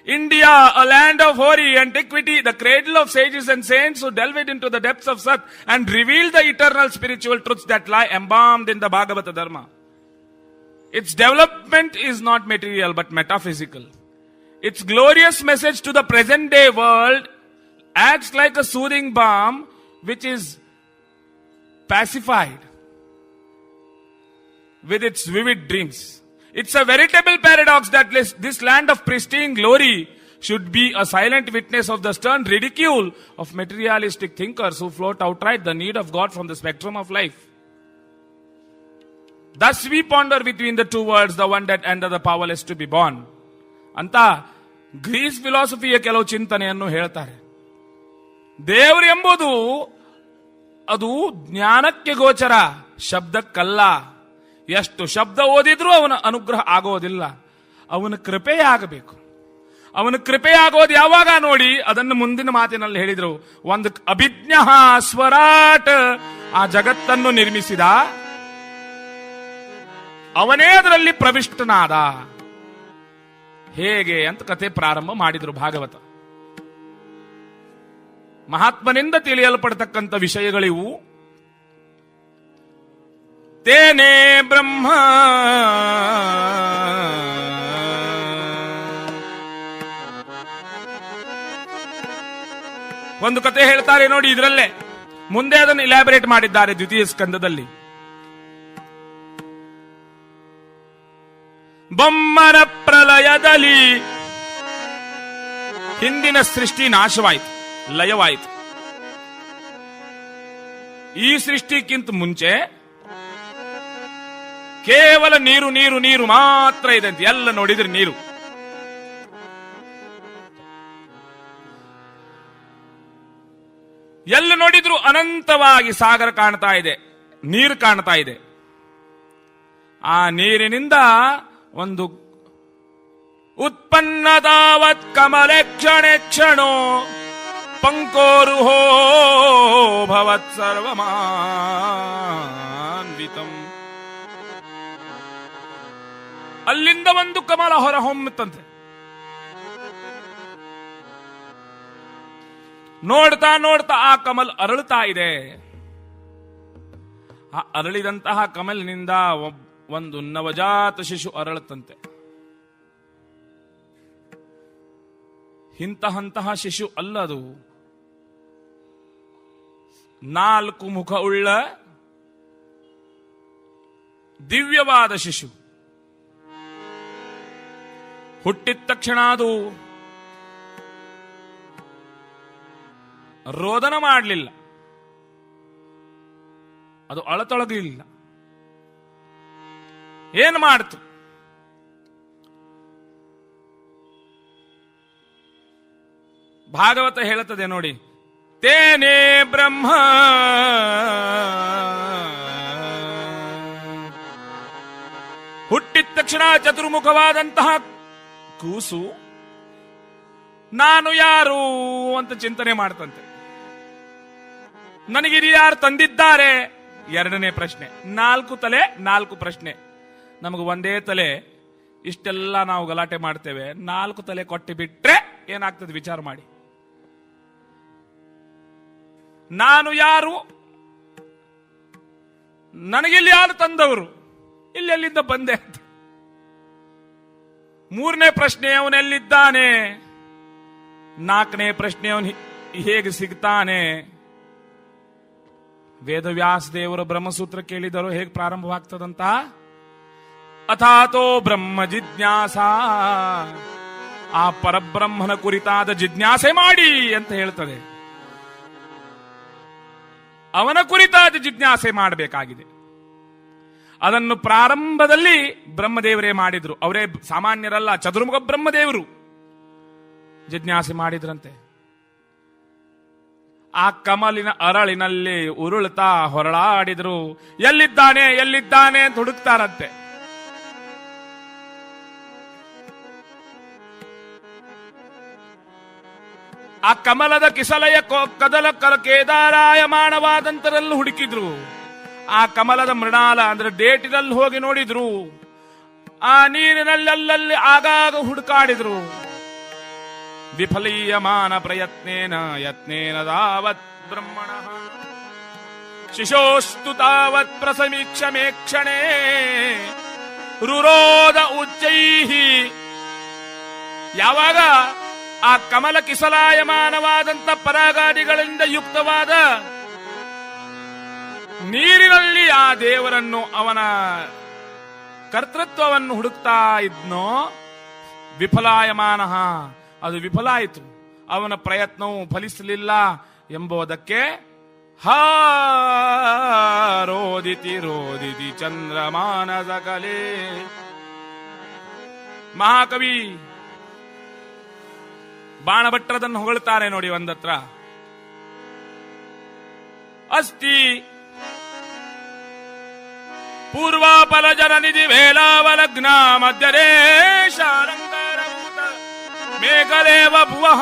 India, a land of hoary antiquity, the cradle of sages and saints who delved into the depths of Sat and revealed the eternal spiritual truths that lie embalmed in the Bhagavata Dharma. Its development is not material but metaphysical. Its glorious message to the present day world acts like a soothing balm which is pacified with its vivid dreams. It's a veritable paradox that this land of pristine glory should be a silent witness of the stern ridicule of materialistic thinkers who float outright the need of God from the spectrum of life. Thus we ponder between the two worlds, the one that endeth, the powerless to be born. ಅಂತ Greece ಫಿಲಾಸಫಿಯ ಕೆಲವು ಚಿಂತನೆಯನ್ನು ಹೇಳ್ತಾರೆ. ದೇವರು ಎಂಬುದು ಅದು ಜ್ಞಾನಕ್ಕೆ ಗೋಚರ, ಶಬ್ದಕ್ಕಲ್ಲ. ಎಷ್ಟು ಶಬ್ದ ಓದಿದ್ರೂ ಅವನ ಅನುಗ್ರಹ ಆಗೋದಿಲ್ಲ, ಅವನ ಕೃಪೆ ಆಗಬೇಕು. ಅವನ ಕೃಪೆ ಆಗೋದು ಯಾವಾಗ ನೋಡಿ, ಅದನ್ನು ಮುಂದಿನ ಮಾತಿನಲ್ಲಿ ಹೇಳಿದ್ರು. ಒಂದು ಅಭಿಜ್ಞ ಸ್ವರಾಟ್, ಆ ಜಗತ್ತನ್ನು ನಿರ್ಮಿಸಿದ ಅವನೇ ಅದರಲ್ಲಿ ಪ್ರವಿಷ್ಟನಾದ. ಹೇಗೆ ಅಂತ ಕಥೆ ಪ್ರಾರಂಭ ಮಾಡಿದ್ರು ಭಾಗವತ. ಮಹಾತ್ಮನಿಂದ ತಿಳಿಯಲ್ಪಡತಕ್ಕಂಥ ವಿಷಯಗಳಿವು. ತೇನೇ ಬ್ರಹ್ಮ ಒಂದು ಕತೆ ಹೇಳ್ತಾರೆ ನೋಡಿ ಇದರಲ್ಲೇ. ಮುಂದೆ ಅದನ್ನು ಇಲಾಬರೇಟ್ ಮಾಡಿದ್ದಾರೆ ದ್ವಿತೀಯ ಸ್ಕಂದದಲ್ಲಿ. ಬೊಮ್ಮನ ಪ್ರಲಯದಲ್ಲಿ ಹಿಂದಿನ ಸೃಷ್ಟಿ ನಾಶವಾಯಿತು, ಲಯವಾಯಿತು. ಈ ಸೃಷ್ಟಿಗಿಂತ ಮುಂಚೆ ಕೇವಲ ನೀರು ನೀರು ನೀರು ಮಾತ್ರ ಇದೆ ಅಂತ, ಎಲ್ಲ ನೋಡಿದ್ರೆ ನೀರು. ಎಲ್ಲ ನೋಡಿದ್ರು ಅನಂತವಾಗಿ ಸಾಗರ ಕಾಣ್ತಾ ಇದೆ, ನೀರು ಕಾಣ್ತಾ ಇದೆ. ಆ ನೀರಿನಿಂದ ಒಂದು ಉತ್ಪನ್ನದಾವತ್ ಕಮಲೆ ಕ್ಷಣೆ ಕ್ಷಣೋ ಪಂಕೋರುಹೋ ಭವತ್ ಸರ್ವಮಾನ್ವಿತಂ. ಅಲ್ಲಿಂದ ಒಂದು ಕಮಲ ಹೊರಹೊಮ್ಮುತ್ತಂತೆ. ನೋಡ್ತಾ ನೋಡ್ತಾ ಆ ಕಮಲ್ ಅರಳುತ್ತಾ ಇದೆ. ಆ ಅರಳಿದಂತಹ ಕಮಲಿನಿಂದ ಒಂದು ನವಜಾತ ಶಿಶು ಅರಳುತ್ತಂತೆ. ಇಂತಹಂತಹ ಶಿಶು ಅಲ್ಲದು, 4 ಮುಖ ಉಳ್ಳ ದಿವ್ಯವಾದ ಶಿಶು. ಹುಟ್ಟಿದ ತಕ್ಷಣ ಅದು ರೋದನ ಮಾಡಲಿಲ್ಲ, ಅದು ಅಳತೊಳಗಲಿಲ್ಲ. ಏನು ಮಾಡ್ತು? ಭಾಗವತ ಹೇಳುತ್ತದೆ ನೋಡಿ, ತೇನೇ ಬ್ರಹ್ಮ ಹುಟ್ಟಿದ ತಕ್ಷಣ ಚತುರ್ಮುಖವಾದಂತಹ ಕೂಸು ನಾನು ಯಾರು ಅಂತ ಚಿಂತನೆ ಮಾಡ್ತಂತೆ. ನನಗಿದು ಯಾರು ತಂದಿದ್ದಾರೆ? 2ನೇ ಪ್ರಶ್ನೆ. 4 ತಲೆ 4 ಪ್ರಶ್ನೆ. ನಮಗೆ ಒಂದೇ ತಲೆ, ಇಷ್ಟೆಲ್ಲ ನಾವು ಗಲಾಟೆ ಮಾಡ್ತೇವೆ. 4 ತಲೆ ಕೊಟ್ಟು ಬಿಟ್ರೆ ಏನಾಗ್ತದೆ ವಿಚಾರ ಮಾಡಿ. ನಾನು ಯಾರು? ನನಗಿಲ್ಲಿ ಯಾರು ತಂದವರು? ಇಲ್ಲಿ ಎಲ್ಲಿಂದ ಬಂದೆ ಅಂತ. 3ನೇ ಪ್ರಶ್ನೆ, ಅವನೆಲ್ಲಿದ್ದಾನೆ? 4ನೇ ಪ್ರಶ್ನೆ, ಅವನು ಹೇಗೆ ಸಿಗ್ತಾನೆ? ವೇದವ್ಯಾಸ ದೇವರ ಬ್ರಹ್ಮಸೂತ್ರ ಕೇಳಿದರು, ಹೇಗೆ ಪ್ರಾರಂಭವಾಗ್ತದಂತ? ಅಥಾತೋ ಬ್ರಹ್ಮ ಜಿಜ್ಞಾಸ, ಆ ಪರಬ್ರಹ್ಮನ ಕುರಿತಾದ ಜಿಜ್ಞಾಸೆ ಮಾಡಿ ಅಂತ ಹೇಳ್ತದೆ. ಅವನ ಕುರಿತಾದ ಜಿಜ್ಞಾಸೆ ಮಾಡಬೇಕಾಗಿದೆ. ಅದನ್ನು ಪ್ರಾರಂಭದಲ್ಲಿ ಬ್ರಹ್ಮದೇವರೇ ಮಾಡಿದ್ರು. ಅವರೇ ಸಾಮಾನ್ಯರಲ್ಲ, ಚತುರ್ಮುಖ ಬ್ರಹ್ಮದೇವರು ಜಿಜ್ಞಾಸೆ ಮಾಡಿದ್ರಂತೆ. ಆ ಕಮಲಿನ ಅರಳಿನಲ್ಲಿ ಉರುಳ್ತಾ ಹೊರಳಾಡಿದ್ರು. ಎಲ್ಲಿದ್ದಾನೆ ಎಲ್ಲಿದ್ದಾನೆ ಅಂತ ಹುಡುಕ್ತಾರಂತೆ. ಆ ಕಮಲದ ಕಿಸಲೆಯ ಕದಲ ಕೇದಾರಾಯಮಾನವಾದಂತರಲ್ಲೂ ಹುಡುಕಿದ್ರು. ಆ ಕಮಲದ ಮೃಣಾಲ ಅಂದ್ರೆ ಡೇಟಿನಲ್ಲಿ ಹೋಗಿ ನೋಡಿದ್ರು. ಆ ನೀರಿನಲ್ಲಲ್ಲಿ ಆಗಾಗ ಹುಡುಕಾಡಿದ್ರು. ವಿಫಲೀಯಮಾನ ಪ್ರಯತ್ನೇನ ಯತ್ನೇನ ತಾವತ್ ಬ್ರಹ್ಮಣ ಶಿಶೋಸ್ತು ತಾವತ್ ಪ್ರಸಮೀಕ್ಷ ಮೇಕ್ಷಣೆ ರುರೋಧ ಉಚ್ಚೈಹಿ. ಯಾವಾಗ ಆ ಕಮಲ ಕಿಸಲಾಯಮಾನವಾದಂತ ಪರಾಗಾದಿಗಳಿಂದ ಯುಕ್ತವಾದ ನೀರಿನಲ್ಲಿ ಆ ದೇವರನ್ನು, ಅವನ ಕರ್ತೃತ್ವವನ್ನು ಹುಡುಕ್ತಾ ಇದ್ನೋ, ವಿಫಲಾಯಮಾನ, ಅದು ವಿಫಲ ಆಯಿತು. ಅವನ ಪ್ರಯತ್ನವು ಫಲಿಸಲಿಲ್ಲ ಎಂಬುದಕ್ಕೆ ರೋದಿತಿ ರೋದಿತಿ ಚಂದ್ರಮಾನದ ಕಲೆ. ಮಹಾಕವಿ ಬಾಣಭಟ್ರದನ್ನು ಹೊಗಳ್ತಾರೆ ನೋಡಿ ಒಂದತ್ರ. ಅಸ್ತಿ ಪೂರ್ವಾಪಲ ಜನನಿಧಿ ವೇಲಾವಲಗ್ನ ಮಧ್ಯದೇಶಾಲಂಕಾರಭೂತ ಮೇಘದೇವ ಭುವಃ.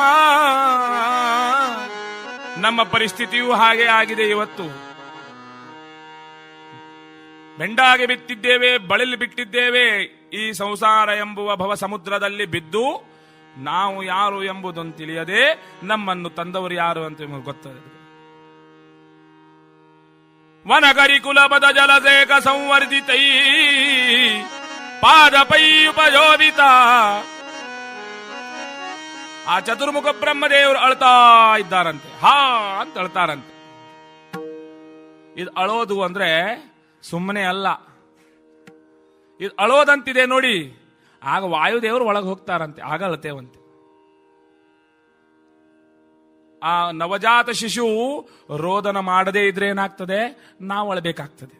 ನಮ್ಮ ಪರಿಸ್ಥಿತಿಯೂ ಹಾಗೆ ಆಗಿದೆ. ಇವತ್ತು ಬೆಂಡಾಗೆ ಬಿತ್ತಿದ್ದೇವೆ, ಬಳಲಿ ಬಿಟ್ಟಿದ್ದೇವೆ. ಈ ಸಂಸಾರ ಎಂಬುವ ಭವ ಸಮುದ್ರದಲ್ಲಿ ಬಿದ್ದು ನಾವು ಯಾರು ಎಂಬುದನ್ನು ತಿಳಿಯದೆ ನಮ್ಮನ್ನು ತಂದವರು ಯಾರು ಅಂತ ಗೊತ್ತದೆ. ವನಗರಿ ಕುಲಪದ ಜಲಸೇಕ ಸಂವರ್ಧಿತೈ ಪಾದಪೈ ಉಪಯೋಗಿತ. ಆ ಚತುರ್ಮುಖ ಬ್ರಹ್ಮದೇವರು ಅಳ್ತಾ ಇದ್ದಾರಂತೆ. ಹಾ ಅಂತ ಅಳ್ತಾರಂತೆ. ಇದು ಅಳೋದು ಅಂದ್ರೆ ಸುಮ್ಮನೆ ಅಲ್ಲ. ಇದು ಅಳೋದಂತಿದೆ ನೋಡಿ, ಆಗ ವಾಯುದೇವರು ಒಳಗೆ ಹೋಗ್ತಾರಂತೆ, ಆಗ ಅಳತೇವಂತೆ. ಆ ನವಜಾತ ಶಿಶು ರೋದನ ಮಾಡದೇ ಇದ್ರೆ ಏನಾಗ್ತದೆ, ನಾವು ಅಳಬೇಕಾಗ್ತದೆ.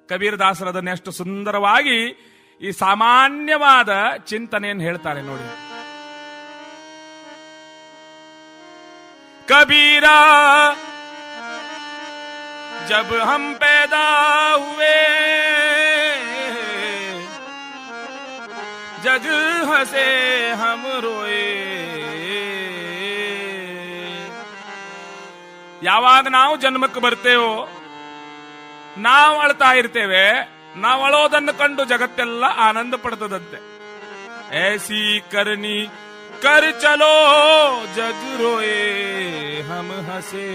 ಕಬೀರ್ ದಾಸರು ಅದನ್ನ ಎಷ್ಟು ಸುಂದರವಾಗಿ ಈ ಸಾಮಾನ್ಯವಾದ ಚಿಂತನೆಯನ್ನು ಹೇಳ್ತಾರೆ ನೋಡಿ. ಕಬೀರ जब हम पैदा हुए जग हंसे हम रोए. ಯಾವಾಗ ನಾವು ಜನ್ಮಕ್ಕೆ ಬರ್ತೇವೋ ನಾವು ಅಳ್ತಾ ಇರ್ತೇವೆ. ನಾವು ಅಳೋದನ್ನು ಕಂಡು ಜಗತ್ತೆಲ್ಲ ಆನಂದ ಪಡ್ತದಂತೆ. ऐसी करनी कर चलो जग रोए हम हंसे.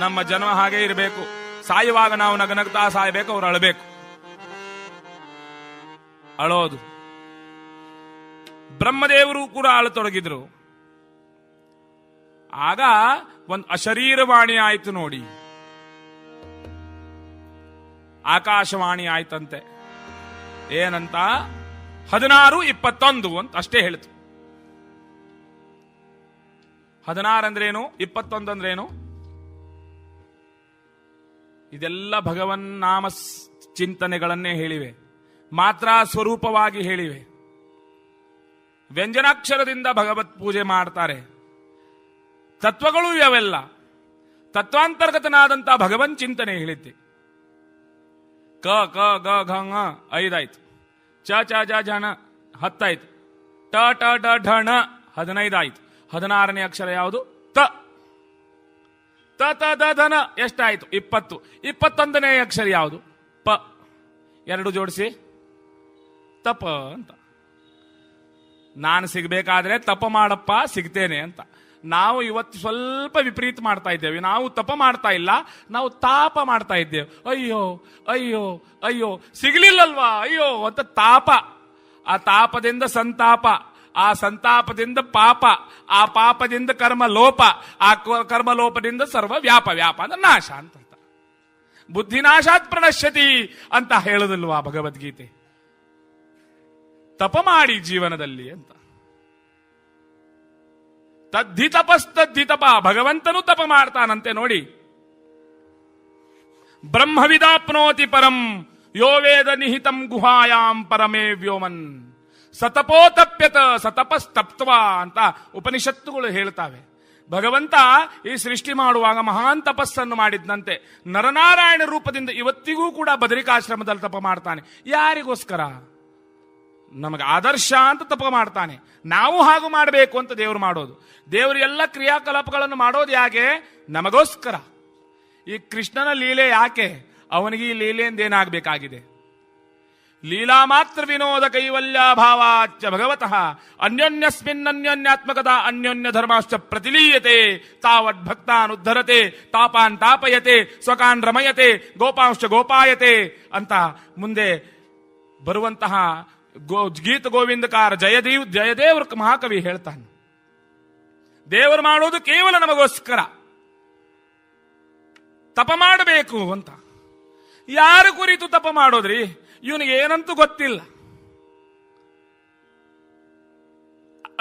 ನಮ್ಮ ಜನ್ಮ ಹಾಗೆ ಇರಬೇಕು. ಸಾಯುವಾಗ ನಾವು ನಗನಗ್ತಾ ಸಾಯಬೇಕು, ಅವ್ರು ಅಳಬೇಕು. ಅಳೋದು. ಬ್ರಹ್ಮದೇವರು ಕೂಡ ಅಳತೊಡಗಿದ್ರು. ಆಗ ಒಂದು ಅಶರೀರವಾಣಿ ಆಯ್ತು ನೋಡಿ, ಆಕಾಶವಾಣಿ ಆಯ್ತಂತೆ. ಏನಂತ? 16:21 ಅಂತ ಅಷ್ಟೇ ಹೇಳಿತು. 16 ಅಂದ್ರೇನು, 21 ಅಂದ್ರೇನು? ಇದೆಲ್ಲ ಭಗವನ್ನಾಮ ಚಿಂತನೆಗಳನ್ನೇ ಹೇಳಿವೆ, ಮಾತ್ರ ಸ್ವರೂಪವಾಗಿ ಹೇಳಿವೆ. ವ್ಯಂಜನಾಕ್ಷರದಿಂದ ಭಗವತ್ ಪೂಜೆ ಮಾಡ್ತಾರೆ. ತತ್ವಗಳು ಇವೆಲ್ಲ ತತ್ವಾಂತರ್ಗತನಾದಂತಹ ಭಗವನ್ ಚಿಂತನೆ ಹೇಳಿದ್ದೆ. ಕ ಕ ಗ ಘ ङ 5 ಆಯ್ತು, ಚ ಚ ಜ ಜಣ 10 ಆಯ್ತು, ಟ ಟ ಡ ಢ ಣ 15 ಆಯ್ತು. 16ನೇ ಅಕ್ಷರ ಯಾವುದು? ತ. ತ ತ ದ ಧನ ಎಷ್ಟಾಯ್ತು? 20. 21ನೇ ಅಕ್ಷರ ಯಾವುದು? ಪ. 2 ಜೋಡಿಸಿ ತಪ ಅಂತ. ನಾನು ಸಿಗಬೇಕಾದ್ರೆ ತಪ ಮಾಡಪ್ಪ ಸಿಗ್ತೇನೆ ಅಂತ. ನಾವು ಇವತ್ತು ಸ್ವಲ್ಪ ವಿಪರೀತ ಮಾಡ್ತಾ ಇದ್ದೇವೆ. ನಾವು ತಪ ಮಾಡ್ತಾ ಇಲ್ಲ, ನಾವು ತಾಪ ಮಾಡ್ತಾ ಇದ್ದೇವೆ. ಅಯ್ಯೋ ಅಯ್ಯೋ ಅಯ್ಯೋ ಸಿಗ್ಲಿಲ್ಲಲ್ವಾ ಅಯ್ಯೋ ಅಂತ ತಾಪ. ಆ ತಾಪದಿಂದ ಸಂತಾಪ, ಆ ಸಂತಾಪದಿಂದ ಪಾಪ, ಆ ಪಾಪದಿಂದ ಕರ್ಮಲೋಪ, ಆ ಕರ್ಮಲೋಪದಿಂದ ಸರ್ವ ವ್ಯಾಪ. ವ್ಯಾಪ ಅಂದ್ರೆ ನಾಶ ಅಂತ. ಬುದ್ಧಿನಾಶಾತ್ ಪ್ರಣಶ್ಯತಿ ಅಂತ ಹೇಳುದಿಲ್ವಾ ಭಗವದ್ಗೀತೆ? ತಪ ಮಾಡಿ ಜೀವನದಲ್ಲಿ ಅಂತ. ತದ್ಧಿ ತಪಸ್ತದ್ಧಿ ತಪ. ಭಗವಂತನು ತಪ ಮಾಡ್ತಾನಂತೆ ನೋಡಿ. ಬ್ರಹ್ಮವಿದಾಪ್ನೋತಿ ಪರಂ ಯೋ ವೇದ ನಿಹಿತಂ ಗುಹಾಯಾಂ ಪರಮೇ ವ್ಯೋಮನ್ ಸತಪೋತಪ್ಯತ ಸತಪಸ್ತಪ್ತ್ವ ಅಂತ ಉಪನಿಷತ್ತುಗಳು ಹೇಳ್ತಾವೆ. ಭಗವಂತ ಈ ಸೃಷ್ಟಿ ಮಾಡುವಾಗ ಮಹಾನ್ ತಪಸ್ಸನ್ನು ಮಾಡಿದ್ದಂತೆ. ನರನಾರಾಯಣ ರೂಪದಿಂದ ಇವತ್ತಿಗೂ ಕೂಡ ಬದರಿಕಾಶ್ರಮದಲ್ಲಿ ತಪ ಮಾಡ್ತಾನೆ. ಯಾರಿಗೋಸ್ಕರ? ನಮಗೆ ಆದರ್ಶ ಅಂತ ತಪ ಮಾಡ್ತಾನೆ. ನಾವು ಹಾಗೂ ಮಾಡಬೇಕು ಅಂತ ದೇವರು ಮಾಡೋದು. ದೇವರು ಎಲ್ಲ ಕ್ರಿಯಾಕಲಾಪಗಳನ್ನು ಮಾಡೋದು ಯಾಕೆ? ನಮಗೋಸ್ಕರ. ಈ ಕೃಷ್ಣನ ಲೀಲೆ ಯಾಕೆ? ಅವನಿಗೆ ಈ ಲೀಲೆಯಿಂದ ಏನಾಗಬೇಕಾಗಿದೆ? ಲೀಲಾ ಮಾತ್ರ ವಿನೋದ ಕೈವಲ್ಯ ಭಾವಾಚ ಭಗವತಃ ಅನ್ಯೋನ್ಯಸ್ಮಿನ್ನನ್ಯೋನ್ಯಾತ್ಮಕದ ಅನ್ಯೋನ್ಯ ಧರ್ಮಾಶ್ಚ ಪ್ರತಿಲೀಯತೆ ತಾವದ್ ಭಕ್ತಾನ್ ಉದ್ಧರತೆ ತಾಪಾನ್ ತಾಪಯತೆ ಸ್ವಕಾನ್ ರಮಯತೆ ಗೋಪಾಂಶ್ಚ ಗೋಪಾಯತೆ ಅಂತ ಮುಂದೆ ಬರುವಂತಹ ಗೀತ ಗೋವಿಂದಕಾರ ಜಯದೇವ್ರ ಮಹಾಕವಿ ಹೇಳ್ತಾನೆ. ದೇವರು ಮಾಡೋದು ಕೇವಲ ನಮಗೋಸ್ಕರ. ತಪ ಮಾಡಬೇಕು ಅಂತ. ಯಾರ ಕುರಿತು ತಪ ಮಾಡೋದ್ರಿ? ಇವನಿಗೆ ಏನಂತೂ ಗೊತ್ತಿಲ್ಲ.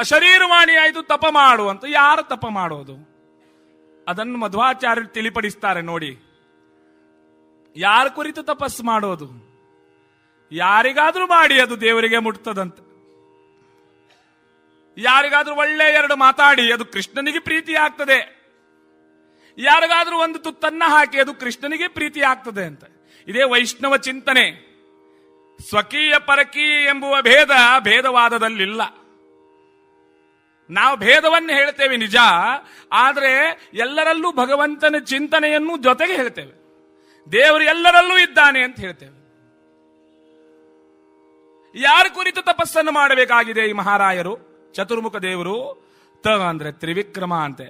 ಅಶರೀರವಾಣಿ ಆಯ್ತು ತಪ ಮಾಡು ಅಂತ. ಯಾರು ತಪ ಮಾಡೋದು? ಅದನ್ನು ಮಧ್ವಾಚಾರ್ಯರು ತಿಳಿಪಡಿಸ್ತಾರೆ ನೋಡಿ. ಯಾರ ಕುರಿತು ತಪಸ್ಸು ಮಾಡೋದು? ಯಾರಿಗಾದ್ರೂ ಮಾಡಿ ಅದು ದೇವರಿಗೆ ಮುಟ್ತದಂತೆ. ಯಾರಿಗಾದ್ರೂ ಒಳ್ಳೆ 2 ಮಾತಾಡಿ ಅದು ಕೃಷ್ಣನಿಗೆ ಪ್ರೀತಿ ಆಗ್ತದೆ. ಯಾರಿಗಾದ್ರೂ ಒಂದು ತುತ್ತನ್ನ ಹಾಕಿ ಅದು ಕೃಷ್ಣನಿಗೆ ಪ್ರೀತಿ ಆಗ್ತದೆ ಅಂತ. ಇದೇ ವೈಷ್ಣವ ಚಿಂತನೆ. ಸ್ವಕೀಯ ಪರಕೀಯ ಎಂಬುವ ಭೇದವಾದದಲ್ಲಿಲ್ಲ. ನಾವು ಭೇದವನ್ನು ಹೇಳ್ತೇವೆ ನಿಜ, ಆದರೆ ಎಲ್ಲರಲ್ಲೂ ಭಗವಂತನ ಚಿಂತನೆಯನ್ನು ಜೊತೆಗೆ ಹೇಳ್ತೇವೆ. ದೇವರು ಎಲ್ಲರಲ್ಲೂ ಇದ್ದಾನೆ ಅಂತ ಹೇಳ್ತೇವೆ. ಯಾರ ಕುರಿತು ತಪಸ್ಸನ್ನು ಮಾಡಬೇಕಾಗಿದೆ ಈ ಮಹಾರಾಯರು? ಚತುರ್ಮುಖ ದೇವರು. ತ ಅಂದ್ರೆ ತ್ರಿವಿಕ್ರಮ ಅಂತೆ.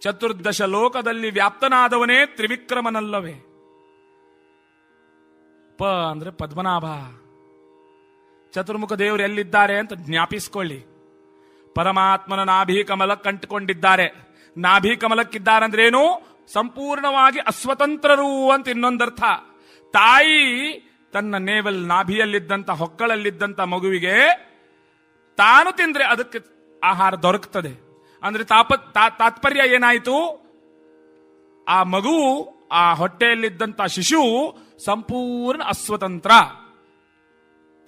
ಚತುರ್ದಶ ಲೋಕದಲ್ಲಿ ವ್ಯಾಪ್ತನಾದವನೇ ತ್ರಿವಿಕ್ರಮನಲ್ಲವೇ? ಪ ಅಂದ್ರೆ ಪದ್ಮನಾಭ. ಚತುರ್ಮುಖ ದೇವರು ಎಲ್ಲಿದ್ದಾರೆ ಅಂತ ಜ್ಞಾಪಿಸ್ಕೊಳ್ಳಿ. ಪರಮಾತ್ಮನ ನಾಭಿ ಕಮಲಕ್ಕೆ ಅಂಟಿಕೊಂಡಿದ್ದಾರೆ. ನಾಭಿ ಕಮಲಕ್ಕಿದ್ದಾರಂದ್ರೇನು? ಸಂಪೂರ್ಣವಾಗಿ ಅಸ್ವತಂತ್ರರು ಅಂತ ಇನ್ನೊಂದರ್ಥ. ತಾಯಿ ತನ್ನ ನೇವಲ್ ನಾಭಿಯಲ್ಲಿದ್ದಂತ ಹೊಕ್ಕಳಲ್ಲಿದ್ದಂತ ಮಗುವಿಗೆ ತಾನು ತಿಂದ್ರೆ ಅದಕ್ಕೆ ಆಹಾರ ದೊರಕುತ್ತದೆ ಅಂದ್ರೆ ತಾತ್ಪರ್ಯ ಏನಾಯಿತು? ಆ ಮಗು, ಆ ಹೊಟ್ಟೆಯಲ್ಲಿದ್ದಂತ ಶಿಶು ಸಂಪೂರ್ಣ ಅಸ್ವತಂತ್ರ,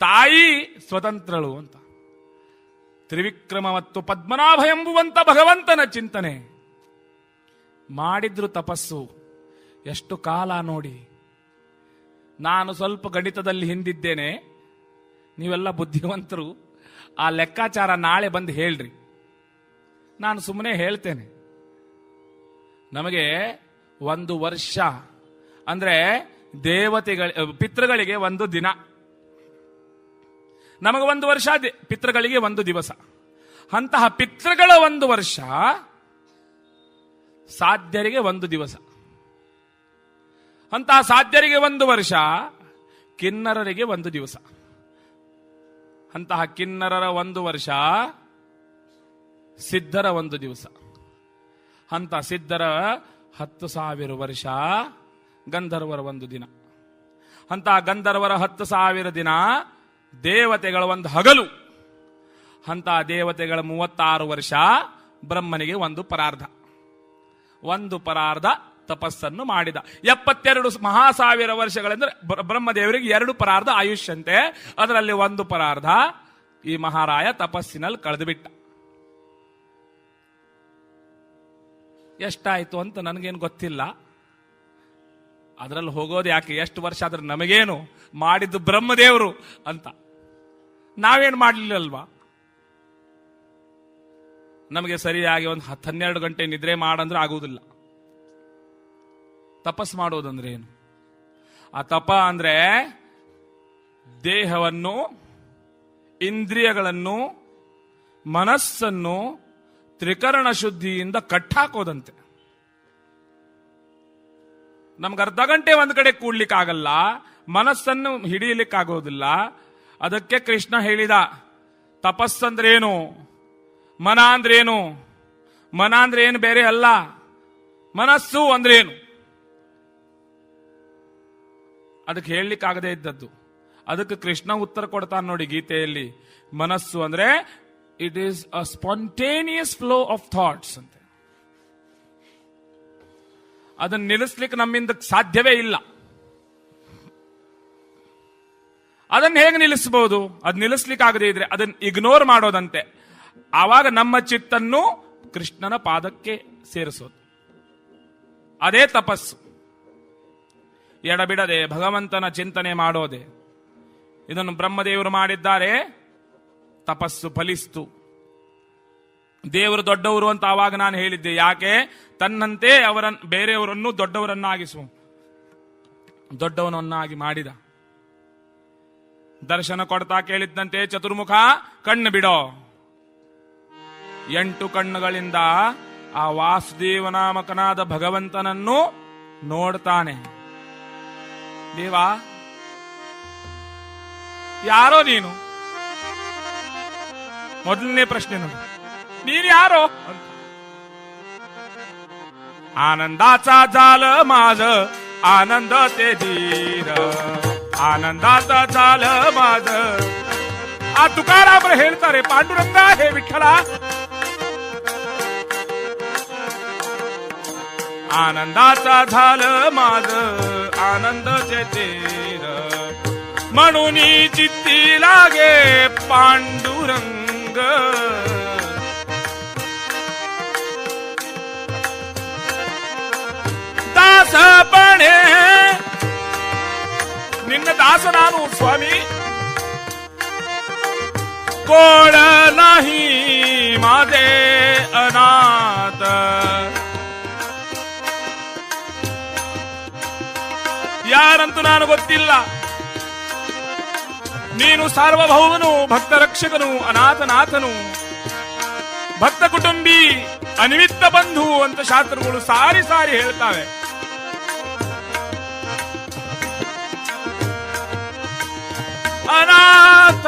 ತಾಯಿ ಸ್ವತಂತ್ರಳು ಅಂತ. ತ್ರಿವಿಕ್ರಮ ಮತ್ತು ಪದ್ಮನಾಭ ಎಂಬುವಂತ ಭಗವಂತನ ಚಿಂತನೆ ಮಾಡಿದ್ರು ತಪಸ್ಸು. ಎಷ್ಟು ಕಾಲ ನೋಡಿ. ನಾನು ಸ್ವಲ್ಪ ಗಣಿತದಲ್ಲಿ ಹಿಂದಿದ್ದೇನೆ, ನೀವೆಲ್ಲ ಬುದ್ಧಿವಂತರು. ಆ ಲೆಕ್ಕಾಚಾರ ನಾಳೆ ಬಂದು ಹೇಳ್ರಿ, ನಾನು ಸುಮ್ಮನೆ ಹೇಳ್ತೇನೆ. ನಮಗೆ 1 ವರ್ಷ ಅಂದ್ರೆ ಪಿತೃಗಳಿಗೆ 1 ದಿನ, ನಮಗೆ 1 ವರ್ಷ, ಪಿತೃಗಳಿಗೆ 1 ದಿವಸ. ಅಂತಹ ಪಿತೃಗಳ 1 ವರ್ಷ, ಸಾಧ್ಯರಿಗೆ 1 ದಿವಸ. ಅಂತಹ ಸಾಧ್ಯರಿಗೆ 1 ವರ್ಷ, ಕಿನ್ನರರಿಗೆ 1 ದಿವಸ. ಅಂತಹ ಕಿನ್ನರರ 1 ವರ್ಷ, ಸಿದ್ಧರ 1 ದಿವಸ. ಅಂತ ಸಿದ್ಧರ 10,000 ವರ್ಷ, ಗಂಧರ್ವರ 1 ದಿನ. ಅಂತ ಗಂಧರ್ವರ 10,000 ದಿನ, ದೇವತೆಗಳ 1 ಹಗಲು. ಅಂತ ದೇವತೆಗಳ 36 ವರ್ಷ, ಬ್ರಹ್ಮನಿಗೆ 1 ಪರಾರ್ಧ. 1 ಪರಾರ್ಧ ತಪಸ್ಸನ್ನು ಮಾಡಿದ. 72 ಮಹಾಸಾವಿರ ವರ್ಷಗಳೆಂದ್ರೆ ಬ್ರಹ್ಮದೇವರಿಗೆ 2 ಪರಾರ್ಧ ಆಯುಷ್ಯಂತೆ. ಅದರಲ್ಲಿ 1 ಪರಾರ್ಧ ಈ ಮಹಾರಾಯ ತಪಸ್ಸಿನಲ್ಲಿ ಕಳೆದು ಬಿಟ್ಟ. ಎಷ್ಟಾಯ್ತು ಅಂತ ನನಗೇನು ಗೊತ್ತಿಲ್ಲ. ಅದರಲ್ಲಿ ಹೋಗೋದು ಯಾಕೆ? ಎಷ್ಟು ವರ್ಷ ಆದ್ರೆ ನಮಗೇನು? ಮಾಡಿದ್ದು ಬ್ರಹ್ಮದೇವರು ಅಂತ. ನಾವೇನು ಮಾಡಲಿಲ್ಲಲ್ವಾ? ನಮಗೆ ಸರಿಯಾಗಿ 10-12 ಗಂಟೆ ನಿದ್ರೆ ಮಾಡಂದ್ರೆ ಆಗುವುದಿಲ್ಲ. ತಪಸ್ ಮಾಡೋದಂದ್ರೆ ಏನು? ಆ ತಪ ಅಂದ್ರೆ ದೇಹವನ್ನು, ಇಂದ್ರಿಯಗಳನ್ನು, ಮನಸ್ಸನ್ನು ತ್ರಿಕರಣ ಶುದ್ಧಿಯಿಂದ ಕಟ್ಟಾಕೋದಂತೆ. ನಮ್ಗೆ ಅರ್ಧ ಗಂಟೆ ಒಂದ್ ಕಡೆ ಕೂಡ್ಲಿಕ್ಕಾಗಲ್ಲ, ಮನಸ್ಸನ್ನು ಹಿಡಿಯಲಿಕ್ಕಾಗೋದಿಲ್ಲ. ಅದಕ್ಕೆ ಕೃಷ್ಣ ಹೇಳಿದ, ತಪಸ್ಸಂದ್ರೇನು, ಮನ ಅಂದ್ರೇನು? ಮನ ಅಂದ್ರೆ ಏನು ಬೇರೆ ಅಲ್ಲ, ಮನಸ್ಸು ಅಂದ್ರೇನು? ಅದಕ್ಕೆ ಹೇಳಲಿಕ್ಕಾಗದೇ ಇದ್ದದ್ದು. ಅದಕ್ಕೆ ಕೃಷ್ಣ ಉತ್ತರ ಕೊಡ್ತಾನೆ ನೋಡಿ ಗೀತೆಯಲ್ಲಿ. ಮನಸ್ಸು ಅಂದ್ರೆ it is a spontaneous flow of thoughts ಅಂತೆ. ಅದನ್ನು ನಿಲ್ಲಿಸ್ಲಿಕ್ಕೆ ನಮ್ಮಿಂದ ಸಾಧ್ಯವೇ ಇಲ್ಲ. ಅದನ್ನು ಹೇಗೆ ನಿಲ್ಲಿಸಬಹುದು? ಅದು ನಿಲ್ಲಿಸ್ಲಿಕ್ಕೆ ಆಗದೇ ಇದ್ರೆ ಅದನ್ನು ಇಗ್ನೋರ್ ಮಾಡೋದಂತೆ. ಆವಾಗ ನಮ್ಮ ಚಿತ್ತನ್ನು ಕೃಷ್ಣನ ಪಾದಕ್ಕೆ ಸೇರಿಸೋದು. ಅದೇ ತಪಸ್ಸು. ಎಡಬಿಡದೆ ಭಗವಂತನ ಚಿಂತನೆ ಮಾಡೋದೆ. ಇದನ್ನು ಬ್ರಹ್ಮದೇವರು ಮಾಡಿದ್ದಾರೆ. ತಪಸ್ಸು ಫಲಿಸ್ತು. ದೇವರು ದೊಡ್ಡವರು ಅಂತ ಆವಾಗ ನಾನು ಹೇಳಿದ್ದೆ. ಯಾಕೆ? ತನ್ನಂತೆ ಬೇರೆಯವರನ್ನು ದೊಡ್ಡವನನ್ನಾಗಿ ಮಾಡಿದ. ದರ್ಶನ ಕೊಡ್ತಾ ಕೇಳಿದ್ದಂತೆ, ಚತುರ್ಮುಖ ಕಣ್ಣು ಬಿಡೋ. 8 ಕಣ್ಣುಗಳಿಂದ ಆ ವಾಸುದೇವನಾಮಕನಾದ ಭಗವಂತನನ್ನು ನೋಡ್ತಾನೆ. ದೇವಾ, ಯಾರೋ ನೀನು? ಮೊದಲನೇ ಪ್ರಶ್ನೆ ನೋಡಿ, ನೀನು ಯಾರೋ ಅಂತ. आनंदाचा झालं माझ आनंद ते धीर, आनंदाचा झालं माझ. ಆ ತುಕಾರಾಮರು ಹೇಳ್ತಾರೆ, ಪಾಂಡುರಂಗ ಹೇ ವಿಠಲ, आनंदाचा झालं माझ आनंद ते धीर, म्हणून चित्ती लागे पांडुरंग. ದಾಸಪಣೆ ನಿನ್ನ ದಾಸ ನಾನು ಸ್ವಾಮಿ. ಕೋಳ ನಾಹಿ ಮಾದೆ ಅನಾಥ, ಯಾರಂತೂ ನಾನು ಗೊತ್ತಿಲ್ಲ. ನೀನು ಸಾರ್ವಭೌಮನು, ಭಕ್ತ ರಕ್ಷಕನು, ಅನಾಥನಾಥನು, ಭಕ್ತ ಕುಟುಂಬಿ, ಅನಿಮಿತ್ತ ಬಂಧು ಅಂತ ಶಾಸ್ತ್ರಗಳು ಸಾರಿ ಸಾರಿ ಹೇಳ್ತಾವೆ. ಅನಾಥ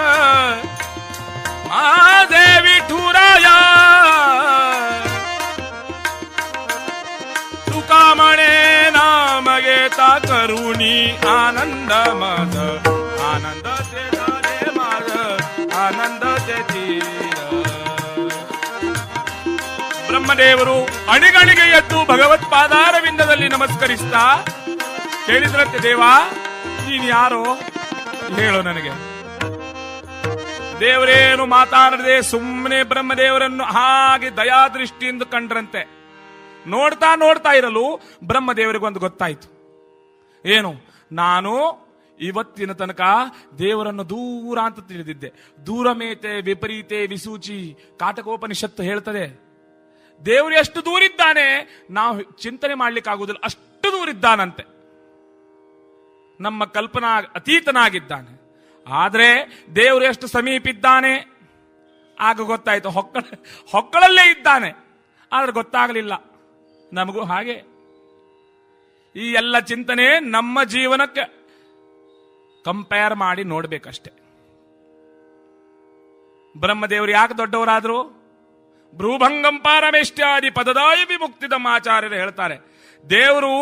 ಮಾದೇ ವಿಠುರಾಯ ನೀ ಆನಂದ ಮದ ಆನಂದ ಮದ ಆನಂದ ಬ್ರಹ್ಮದೇವರು ಅಣಿಗಳಿಗೆ ಎದ್ದು ಭಗವತ್ಪಾದಾರವಿಂದದಲ್ಲಿ ನಮಸ್ಕರಿಸ್ತಾ ಕೇಳಿದ್ರಂತೆ, ದೇವಾ ನೀನು ಯಾರೋ ಹೇಳು ನನಗೆ. ದೇವರೇನು ಮಾತಾಡದೆ ಸುಮ್ಮನೆ ಬ್ರಹ್ಮದೇವರನ್ನು ಹಾಗೆ ದಯಾದೃಷ್ಟಿಯಿಂದ ಕಂಡ್ರಂತೆ. ನೋಡ್ತಾ ನೋಡ್ತಾ ಇರಲು ಬ್ರಹ್ಮದೇವರಿಗೊಂದು ಗೊತ್ತಾಯಿತು. ಏನು? ನಾನು ಇವತ್ತಿನ ತನಕ ದೇವರನ್ನು ದೂರ ಅಂತ ತಿಳಿದಿದ್ದೆ. ದೂರಮೇತೆ ವಿಪರೀತೆ ವಿಸೂಚಿ ಕಾಟಕೋಪನಿಷತ್ತು ಹೇಳ್ತದೆ, ದೇವರು ಎಷ್ಟು ದೂರಿದ್ದಾನೆ ನಾವು ಚಿಂತನೆ ಮಾಡ್ಲಿಕ್ಕಾಗುವುದಿಲ್ಲ, ಅಷ್ಟು ದೂರಿದ್ದಾನಂತೆ. ನಮ್ಮ ಕಲ್ಪನಾ ಅತೀತನಾಗಿದ್ದಾನೆ. ಆದರೆ ದೇವರು ಎಷ್ಟು ಸಮೀಪಿದ್ದಾನೆ ಆಗ ಗೊತ್ತಾಯ್ತು. ಹೊಕ್ಕಳಲ್ಲೇ ಇದ್ದಾನೆ, ಆದ್ರೆ ಗೊತ್ತಾಗಲಿಲ್ಲ. ನಮಗೂ ಹಾಗೆ ಈ ಎಲ್ಲ ಚಿಂತನೆ ನಮ್ಮ ಜೀವನಕ್ಕೆ ಕಂಪೇರ್ ಮಾಡಿ ನೋಡ್ಬೇಕಷ್ಟೆ. ಬ್ರಹ್ಮದೇವರು ಯಾಕೆ ದೊಡ್ಡವರಾದ್ರು? ಭ್ರೂಭಂಗಂ ಪಾರಮೇಷ್ಟ್ಯಾದಿ ಪದದಾಯ ವಿಮುಕ್ತಿದಂ ಆಚಾರ್ಯರು ಹೇಳ್ತಾರೆ. ದೇವರು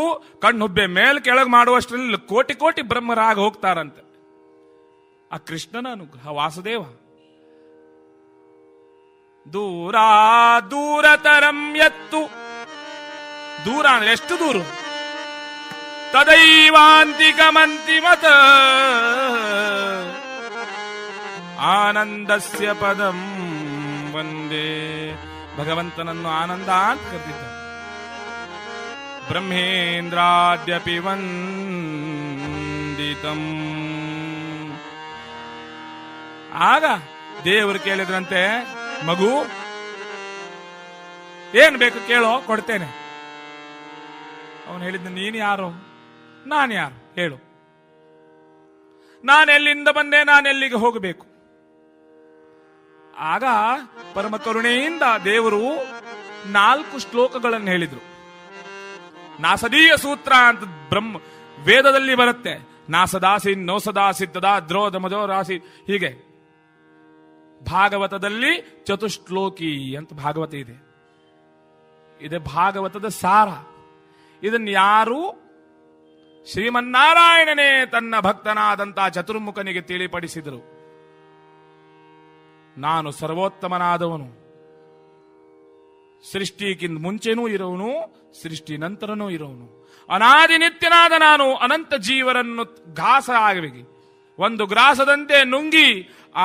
ಕಣ್ಣುಬ್ಬೆ ಮೇಲ್ ಕೆಳಗೆ ಮಾಡುವಷ್ಟರಲ್ಲಿ ಕೋಟಿ ಕೋಟಿ ಬ್ರಹ್ಮರಾಗ ಹೋಗ್ತಾರಂತೆ. ಆ ಕೃಷ್ಣನ ಅನುಗ್ರಹ, ವಾಸುದೇವ. ದೂರ ದೂರತರಂ ಎತ್ತು, ದೂರ ಅಂದ್ರೆ ಎಷ್ಟು ದೂರ? ತದೈವಾಂತಿಕಮಂತಿಮತ ಆನಂದಸ್ಯ ಪದಂ ವಂದೇ. ಭಗವಂತನನ್ನು ಆನಂದ ಅಂತ ಕರೆದಿದ್ದಾರೆ. ಬ್ರಹ್ಮೇಂದ್ರಾದ್ಯಪಿ ವಂದಿತಂ. ಆಗ ದೇವರು ಕೇಳಿದ್ರಂತೆ, ಮಗು ಏನ್ ಬೇಕು ಕೇಳೋ, ಕೊಡ್ತೇನೆ. ಅವನು ಹೇಳಿದ್ದ, ನೀನು ಯಾರು? ನಾನು ಯಾರು ಹೇಳು. ನಾನೆಲ್ಲಿಂದ ಬಂದೆ, ನಾನೆಲ್ಲಿಗೆ ಹೋಗಬೇಕು? ಆಗ ಪರಮ ಕರುಣೆಯಿಂದ ದೇವರು 4 ಶ್ಲೋಕಗಳನ್ನು ಹೇಳಿದ್ರು. ನಾಸದೀಯ ಸೂತ್ರ ಅಂತ ವೇದದಲ್ಲಿ ಬರುತ್ತೆ. ನಾಸದಾಸಿ ನೋಸದಾಸಿ ತದಾ ದ್ರೋಧ ಮಜೋರಾಸಿ, ಹೀಗೆ. ಭಾಗವತದಲ್ಲಿ ಚತುಶ್ಲೋಕಿ ಅಂತ ಭಾಗವತ ಇದೆ. ಇದೆ ಭಾಗವತದ ಸಾರ. ಇದನ್ನು ಯಾರು? ಶ್ರೀಮನ್ನಾರಾಯಣನೇ ತನ್ನ ಭಕ್ತನಾದಂತಹ ಚತುರ್ಮುಖನಿಗೆ ತಿಳಿಪಡಿಸಿದರು. ನಾನು ಸರ್ವೋತ್ತಮನಾದವನು, ಸೃಷ್ಟಿಗಿಂತ ಮುಂಚೆನೂ ಇರೋನು, ಸೃಷ್ಟಿ ನಂತರನೂ ಇರೋನು, ಅನಾದಿ ನಿತ್ಯನಾದ ನಾನು ಅನಂತ ಜೀವರನ್ನು ಘಾಸ ಆಗಬೇಕು, ಒಂದು ಗ್ರಾಸದಂತೆ ನುಂಗಿ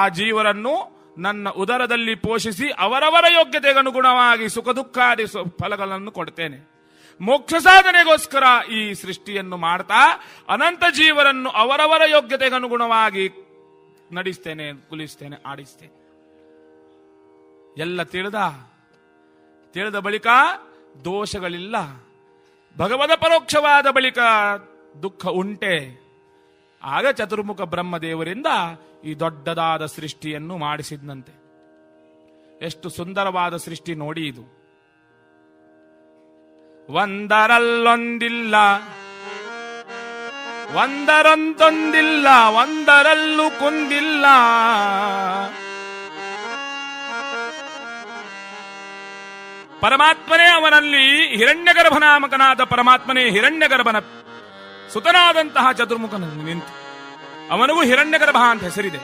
ಆ ಜೀವರನ್ನು ನನ್ನ ಉದರದಲ್ಲಿ ಪೋಷಿಸಿ ಅವರವರ ಯೋಗ್ಯತೆಗನುಗುಣವಾಗಿ ಸುಖ ದುಃಖಾದಿ ಫಲಗಳನ್ನು ಕೊಡ್ತೇನೆ. ಮೋಕ್ಷ ಸಾಧನೆಗೋಸ್ಕರ ಈ ಸೃಷ್ಟಿಯನ್ನು ಮಾಡ್ತಾ ಅನಂತ ಜೀವರನ್ನು ಅವರವರ ಯೋಗ್ಯತೆಗನುಗುಣವಾಗಿ ನಡೆಸ್ತೇನೆ, ಕುಲಿಸ್ತೇನೆ, ಆಡಿಸ್ತೇನೆ. ಎಲ್ಲ ತಿಳಿದ ಬಳಿಕ ದೋಷಗಳಿಲ್ಲ. ಭಗವದ ಪರೋಕ್ಷವಾದ ಬಳಿಕ ದುಃಖ ಉಂಟೆ. ಆಗ ಚತುರ್ಮುಖ ಬ್ರಹ್ಮದೇವರಿಂದ ಈ ದೊಡ್ಡದಾದ ಸೃಷ್ಟಿಯನ್ನು ಮಾಡಿಸಿದ್ನಂತೆ. ಎಷ್ಟು ಸುಂದರವಾದ ಸೃಷ್ಟಿ ನೋಡಿ ಇದು. ಒಂದರಲ್ಲೊಂದಿಲ್ಲ, ಒಂದರಂತೊಂದಿಲ್ಲ, ಒಂದರಲ್ಲೂ ಕುಂದಿಲ್ಲ. ಪರಮಾತ್ಮನೇ ಅವನಲ್ಲಿ ಹಿರಣ್ಯಗರ್ಭನಾಮಕನಾದ ಪರಮಾತ್ಮನೇ ಹಿರಣ್ಯಗರ್ಭನ ಸುತನಾದಂತಹ ಚತುರ್ಮುಖನಲ್ಲಿ ನಿಂತು, ಅವನಿಗೂ ಹಿರಣ್ಯಗರ್ಭ ಅಂತ ಹೆಸರಿದೆ,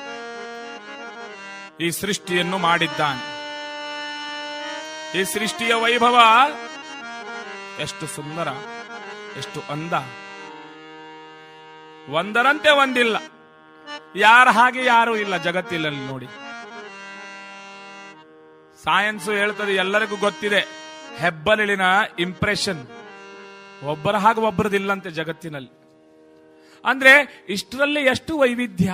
ಈ ಸೃಷ್ಟಿಯನ್ನು ಮಾಡಿದ್ದಾನೆ. ಈ ಸೃಷ್ಟಿಯ ವೈಭವ ಎಷ್ಟು ಸುಂದರ, ಎಷ್ಟು ಅಂದ. ಒಂದರಂತೆ ಒಂದಿಲ್ಲ, ಯಾರ ಹಾಗೆ ಯಾರೂ ಇಲ್ಲ ಜಗತ್ತಿನಲ್ಲಿ. ನೋಡಿ, ಸೈನ್ಸ್ ಹೇಳ್ತದೆ, ಎಲ್ಲರಿಗೂ ಗೊತ್ತಿದೆ, ಹೆಬ್ಬಲಿನ ಇಂಪ್ರೆಷನ್ ಒಬ್ಬರ ಹಾಗೆ ಒಬ್ಬರದಿಲ್ಲಂತೆ ಜಗತ್ತಿನಲ್ಲಿ. ಅಂದ್ರೆ ಇಷ್ಟರಲ್ಲಿ ಎಷ್ಟು ವೈವಿಧ್ಯ.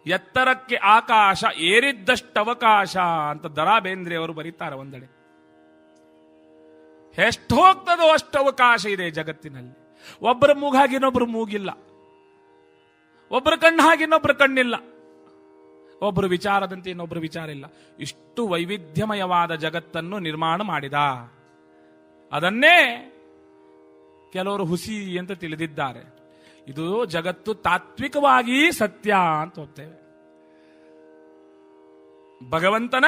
ಎತ್ತರಕ್ಕೆ ಆಕಾಶ ಏರಿದ್ದಷ್ಟವಕಾಶ ಅಂತ ದರಾ ಬೇಂದ್ರೆ ಅವರು ಬರೀತಾರೆ ಒಂದೆಡೆ. ಎಷ್ಟು ಹೋಗ್ತದೋ ಅಷ್ಟು ಅವಕಾಶ ಇದೆ ಜಗತ್ತಿನಲ್ಲಿ. ಒಬ್ಬರ ಮೂಗಾಗಿ ಇನ್ನೊಬ್ಬರು ಮೂಗಿಲ್ಲ, ಒಬ್ಬರ ಕಣ್ಣು ಹಾಗೆ ಇನ್ನೊಬ್ಬರ ಕಣ್ಣಿಲ್ಲ, ಒಬ್ಬರು ವಿಚಾರದಂತೆ ಇನ್ನೊಬ್ಬರು ವಿಚಾರ ಇಲ್ಲ. ಇಷ್ಟು ವೈವಿಧ್ಯಮಯವಾದ ಜಗತ್ತನ್ನು ನಿರ್ಮಾಣ ಮಾಡಿದ. ಅದನ್ನೇ ಕೆಲವರು ಹುಸಿ ಅಂತ ತಿಳಿದಿದ್ದಾರೆ. ಇದು ಜಗತ್ತು ತಾತ್ವಿಕವಾಗಿ ಸತ್ಯ ಅಂತ ಹೋಗ್ತೇವೆ. ಭಗವಂತನ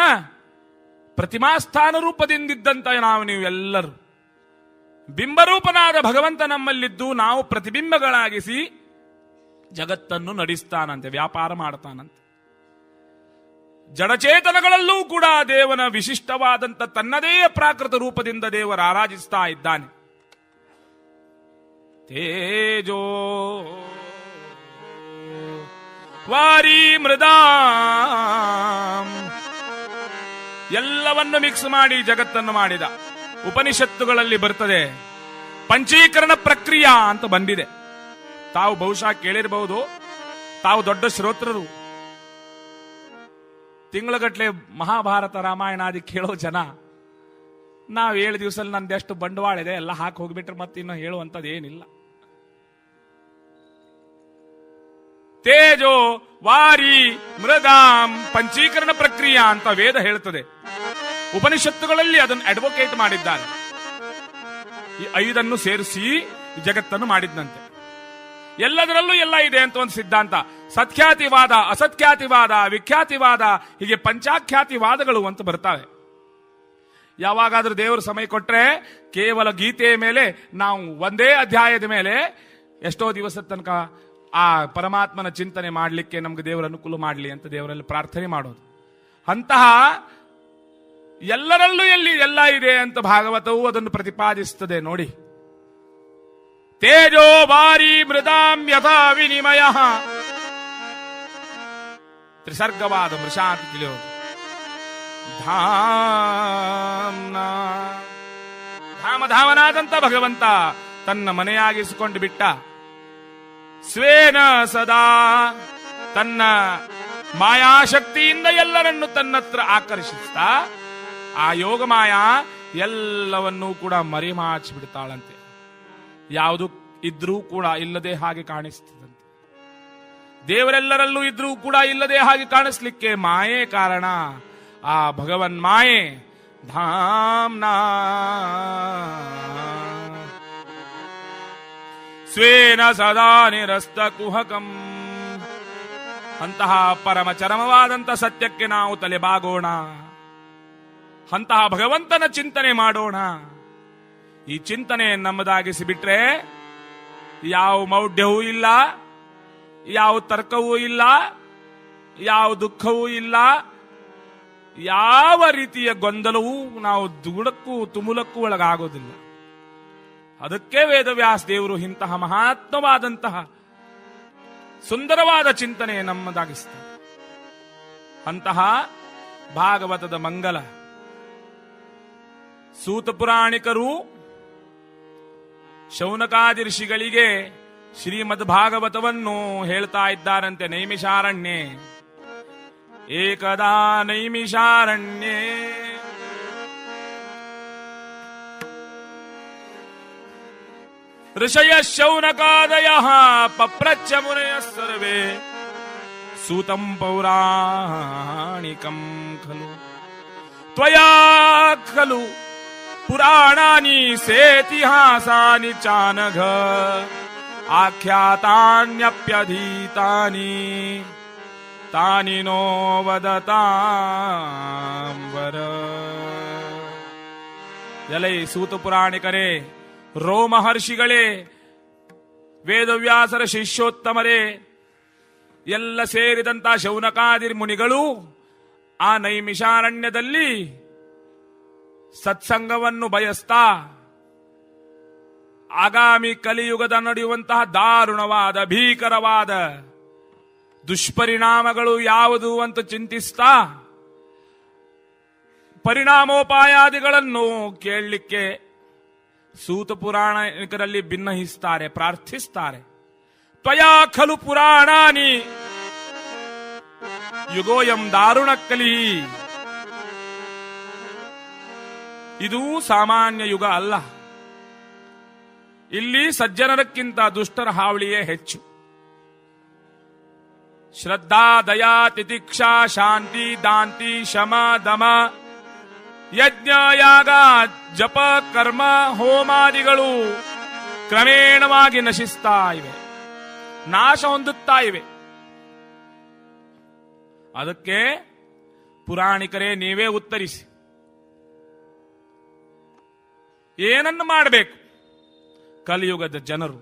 ಪ್ರತಿಮಾಸ್ಥಾನ ರೂಪದಿಂದಿದ್ದಂತ ನಾವು ನೀವು ಎಲ್ಲರೂ ಬಿಂಬರೂಪನಾದ ಭಗವಂತ ನಮ್ಮಲ್ಲಿದ್ದು ನಾವು ಪ್ರತಿಬಿಂಬಗಳಾಗಿಸಿ ಜಗತ್ತನ್ನು ನಡೆಸ್ತಾನಂತೆ, ವ್ಯಾಪಾರ ಮಾಡ್ತಾನಂತೆ. ಜಡಚೇತನಗಳಲ್ಲೂ ಕೂಡ ದೇವನ ವಿಶಿಷ್ಟವಾದಂಥ ತನ್ನದೇ ಪ್ರಾಕೃತ ರೂಪದಿಂದ ದೇವರು ಆರಾಧಿಸ್ತಾ ಇದ್ದಾನೆ. ತೇಜೋ ವಾರಿ ಮೃದಾಂ, ಎಲ್ಲವನ್ನು ಮಿಕ್ಸ್ ಮಾಡಿ ಜಗತ್ತನ್ನು ಮಾಡಿದ. ಉಪನಿಷತ್ತುಗಳಲ್ಲಿ ಬರ್ತದೆ, ಪಂಚೀಕರಣ ಪ್ರಕ್ರಿಯೆ ಅಂತ ಬಂದಿದೆ. ತಾವು ಬಹುಶಃ ಕೇಳಿರಬಹುದು, ತಾವು ದೊಡ್ಡ ಶ್ರೋತ್ರರು. ತಿಂಗಳಗಟ್ಲೆ ಮಹಾಭಾರತ ರಾಮಾಯಣಾದಿ ಕೇಳೋ ಜನ, ನಾವು 7 ದಿವಸದಲ್ಲಿ ನಂದೆಷ್ಟು ಬಂಡವಾಳ ಇದೆ ಎಲ್ಲ ಹಾಕಿ ಹೋಗ್ಬಿಟ್ರೆ ಮತ್ತೆ ಇನ್ನು ಹೇಳುವಂಥದ್ದು ಏನಿಲ್ಲ. ತೇಜೋ ವಾರಿ ಮೃದಾಂ ಪಂಚೀಕರಣ ಪ್ರಕ್ರಿಯೆ ಅಂತ ವೇದ ಹೇಳ್ತದೆ. ಉಪನಿಷತ್ತುಗಳಲ್ಲಿ ಅದನ್ನು ಅಡ್ವೊಕೇಟ್ ಮಾಡಿದ್ದಾರೆ. ಈ 5 ಸೇರಿಸಿ ಜಗತ್ತನ್ನು ಮಾಡಿದ್ನಂತೆ. ಎಲ್ಲದರಲ್ಲೂ ಎಲ್ಲ ಇದೆ ಅಂತ ಒಂದು ಸಿದ್ಧಾಂತ. ಸತ್ಖ್ಯಾತಿವಾದ, ಅಸತ್ಖ್ಯಾತಿವಾದ, ವಿಖ್ಯಾತಿವಾದ, ಹೀಗೆ ಪಂಚಾಖ್ಯಾತಿವಾದಗಳು ಅಂತ ಬರ್ತಾವೆ. ಯಾವಾಗಾದ್ರೂ ದೇವರು ಸಮಯ ಕೊಟ್ರೆ ಕೇವಲ ಗೀತೆಯ ಮೇಲೆ ನಾವು ಒಂದೇ ಅಧ್ಯಾಯದ ಮೇಲೆ ಎಷ್ಟೋ ದಿವಸದ ತನಕ ಆ ಪರಮಾತ್ಮನ ಚಿಂತನೆ ಮಾಡಲಿಕ್ಕೆ ನಮ್ಗೆ ದೇವರ ಅನುಕೂಲ ಮಾಡಲಿ ಅಂತ ದೇವರಲ್ಲಿ ಪ್ರಾರ್ಥನೆ ಮಾಡೋದು. ಅಂತಹ ಎಲ್ಲರಲ್ಲೂ ಎಲ್ಲಿ ಎಲ್ಲ ಇದೆ ಅಂತ ಭಾಗವತವು ಅದನ್ನು ಪ್ರತಿಪಾದಿಸುತ್ತದೆ ನೋಡಿ. ತೇಜೋ ವಾರಿ ಮೃದಾಂ ಯಥಾ ವಿನಿಮಯ, ತ್ರಿಸರ್ಗವಾದ ಮೃಷಾಂತಿ ತಿಳಿಯೋದು. ಧಾಮಧಾಮನಾದಂತ ಭಗವಂತ ತನ್ನ ಮನೆಯಾಗಿಸಿಕೊಂಡು ಬಿಟ್ಟ. ಸ್ವೇನ ಸದಾ, ತನ್ನ ಮಾಯಾಶಕ್ತಿಯಿಂದ ಎಲ್ಲರನ್ನು ತನ್ನತ್ರ ಆಕರ್ಷಿಸ್ತಾ ಆ ಯೋಗ ಮಾಯಾ ಎಲ್ಲವನ್ನೂ ಕೂಡ ಮರಿಮಾಚಿ ಬಿಡ್ತಾಳಂತೆ. ಯಾವುದು ಇದ್ರೂ ಕೂಡ ಇಲ್ಲದೆ ಹಾಗೆ ಕಾಣಿಸ್ತದಂತೆ. ದೇವರೆಲ್ಲರಲ್ಲೂ ಇದ್ರೂ ಕೂಡ ಇಲ್ಲದೆ ಹಾಗೆ ಕಾಣಿಸ್ಲಿಕ್ಕೆ ಮಾಯೆ ಕಾರಣ. ಆ ಭಗವನ್ ಮಾಯೆ ಧಾಮ್ನಾ ಸ್ವೇನ ಸದಾ ನಿರಸ್ತ ಕುಹಕಂ. ಅಂತಹ ಪರಮ ಚರಮವಾದಂಥ ಸತ್ಯಕ್ಕೆ ನಾವು ತಲೆಬಾಗೋಣ. ಅಂತಹ ಭಗವಂತನ ಚಿಂತನೆ ಮಾಡೋಣ. ಈ ಚಿಂತನೆ ನಮ್ಮದಾಗಿಸಿ ಬಿಟ್ರೆ ಯಾವ ಮೌಢ್ಯವೂ ಇಲ್ಲ, ಯಾವ ತರ್ಕವೂ ಇಲ್ಲ, ಯಾವ ದುಃಖವೂ ಇಲ್ಲ, ಯಾವ ರೀತಿಯ ಗೊಂದಲವೂ ನಾವು ದುಗುಡಕ್ಕೂ ತುಮುಲಕ್ಕೂ ಒಳಗಾಗೋದಿಲ್ಲ. ಅದಕ್ಕೆ ವೇದವ್ಯಾಸ ದೇವರು ಇಂತಹ ಮಹಾತ್ಮವಾದಂತಹ ಸುಂದರವಾದ ಚಿಂತನೆ ನಮ್ಮದಾಗಿಸ್ತಾರೆ. ಅಂತಹ ಭಾಗವತದ ಮಂಗಲ ಸೂತ ಪುರಾಣಿಕರು ಶೌನಕಾದಿ ಋಷಿಗಳಿಗೆ ಶ್ರೀಮದ್ ಭಾಗವತವನ್ನು ಹೇಳ್ತಾ ಇದ್ದಾರಂತೆ. ನೈಮಿಷಾರಣ್ಯೇ ಏಕದಾ ನೈಮಿಷಾರಣ್ಯೇ ಋಷಯ ಶೌನಕಾದಯ ಪಪ್ರಚ್ಛ ಮುನಯ ಸರ್ವೇ ಸೂತಂ ಪೌರಾಣಿಕಂ ಖಲು ತ್ವಯಾ ಖಲು ಪುರಾಣಾನಿ ಸೇತಿಹಾಸಾನಿ ಚಾನಘ ಆಖ್ಯಾತಾನ್ಯಪ್ಯಧೀತಾನಿ ತಾನಿ ನೋ ವದತಾಂಬರ. ಎಲೈ ಸೂತ ಪುರಾಣಿಕರೇ, ರೋಮಹರ್ಷಿಗಳೇ, ವೇದವ್ಯಾಸರ ಶಿಷ್ಯೋತ್ತಮರೇ, ಎಲ್ಲ ಸೇರಿದಂತ ಶೌನಕಾದಿ ಮುನಿಗಳು ಆ ನೈಮಿಷಾರಣ್ಯದಲ್ಲಿ ಸತ್ಸಂಗವನ್ನು ಬಯಸ್ತಾ ಆಗಾಮಿ ಕಲಿಯುಗದ ನಡೆಯುವಂತಹ ದಾರುಣವಾದ ಭೀಕರವಾದ ದುಷ್ಪರಿಣಾಮಗಳು ಯಾವುದು ಅಂತ ಚಿಂತಿಸ್ತಾ ಪರಿಣಾಮೋಪಾಯಾದಿಗಳನ್ನು ಕೇಳಲಿಕ್ಕೆ ಸೂತ ಪುರಾಣಿಕರಲ್ಲಿ ಭಿನ್ನಹಿಸ್ತಾರೆ, ಪ್ರಾರ್ಥಿಸ್ತಾರೆ. ತ್ವಯಾ ಖಲು ಪುರಾಣಾನಿ ಯುಗೋಯಂ ದಾರುಣ ಕಲಿ. ಇದು ಸಾಮಾನ್ಯ ಯುಗ ಅಲ್ಲ. ಇಲ್ಲಿ ಸಜ್ಜನರಕ್ಕಿಂತ ದುಷ್ಟರ ಹಾವಳಿಯೇ ಹೆಚ್ಚು. ಶ್ರದ್ಧಾ ದಯಾ ತಿತಿಕ್ಷಾ ಶಾಂತಿ ದಾಂತಿ ಶಮ ದಮ ಯಜ್ಞ ಯಾಗ ಜಪ ಕರ್ಮ ಹೋಮಾದಿಗಳು ಕ್ರಮೇಣವಾಗಿ ನಶಿಸ್ತಾ ಇವೆ, ನಾಶ ಹೊಂದುತ್ತಾ ಇವೆ. ಅದಕ್ಕೆ ಪುರಾಣಿಕರೇ ನೀವೇ ಉತ್ತರಿಸಿ, ಏನನ್ನು ಮಾಡಬೇಕು? ಕಲಿಯುಗದ ಜನರು.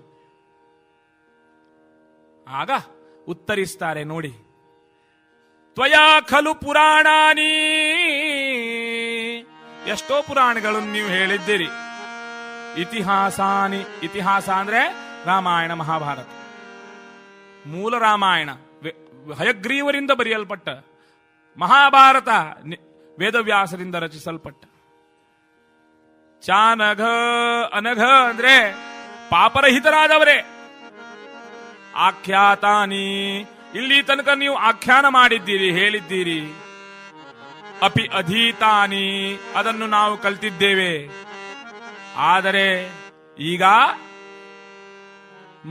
ಆಗ ಉತ್ತರಿಸ್ತಾರೆ ನೋಡಿ, ತ್ವಯಾ ಖಲು ಪುರಾಣಾನಿ, ಎಷ್ಟೋ ಪುರಾಣಗಳನ್ನು ನೀವು ಹೇಳಿದ್ದೀರಿ. ಇತಿಹಾಸಾನಿ, ಇತಿಹಾಸ ಅಂದ್ರೆ ರಾಮಾಯಣ ಮಹಾಭಾರತ, ಮೂಲ ರಾಮಾಯಣ ಹಯಗ್ರೀವರಿಂದ ಬರೆಯಲ್ಪಟ್ಟ, ಮಹಾಭಾರತ ವೇದವ್ಯಾಸರಿಂದ ರಚಿಸಲ್ಪಟ್ಟ. ಚಾನಘ ಅನಘ ಅಂದ್ರೆ ಪಾಪರಹಿತರಾದವರೇ. ಆಖ್ಯಾತಾನಿ, ಇಲ್ಲಿ ತನಕ ನೀವು ಆಖ್ಯಾನ ಮಾಡಿದ್ದೀರಿ, ಹೇಳಿದ್ದೀರಿ. ಅಪಿ ಅಧೀತಾನಿ, ಅದನ್ನು ನಾವು ಕಲ್ತಿದ್ದೇವೆ. ಆದರೆ ಈಗ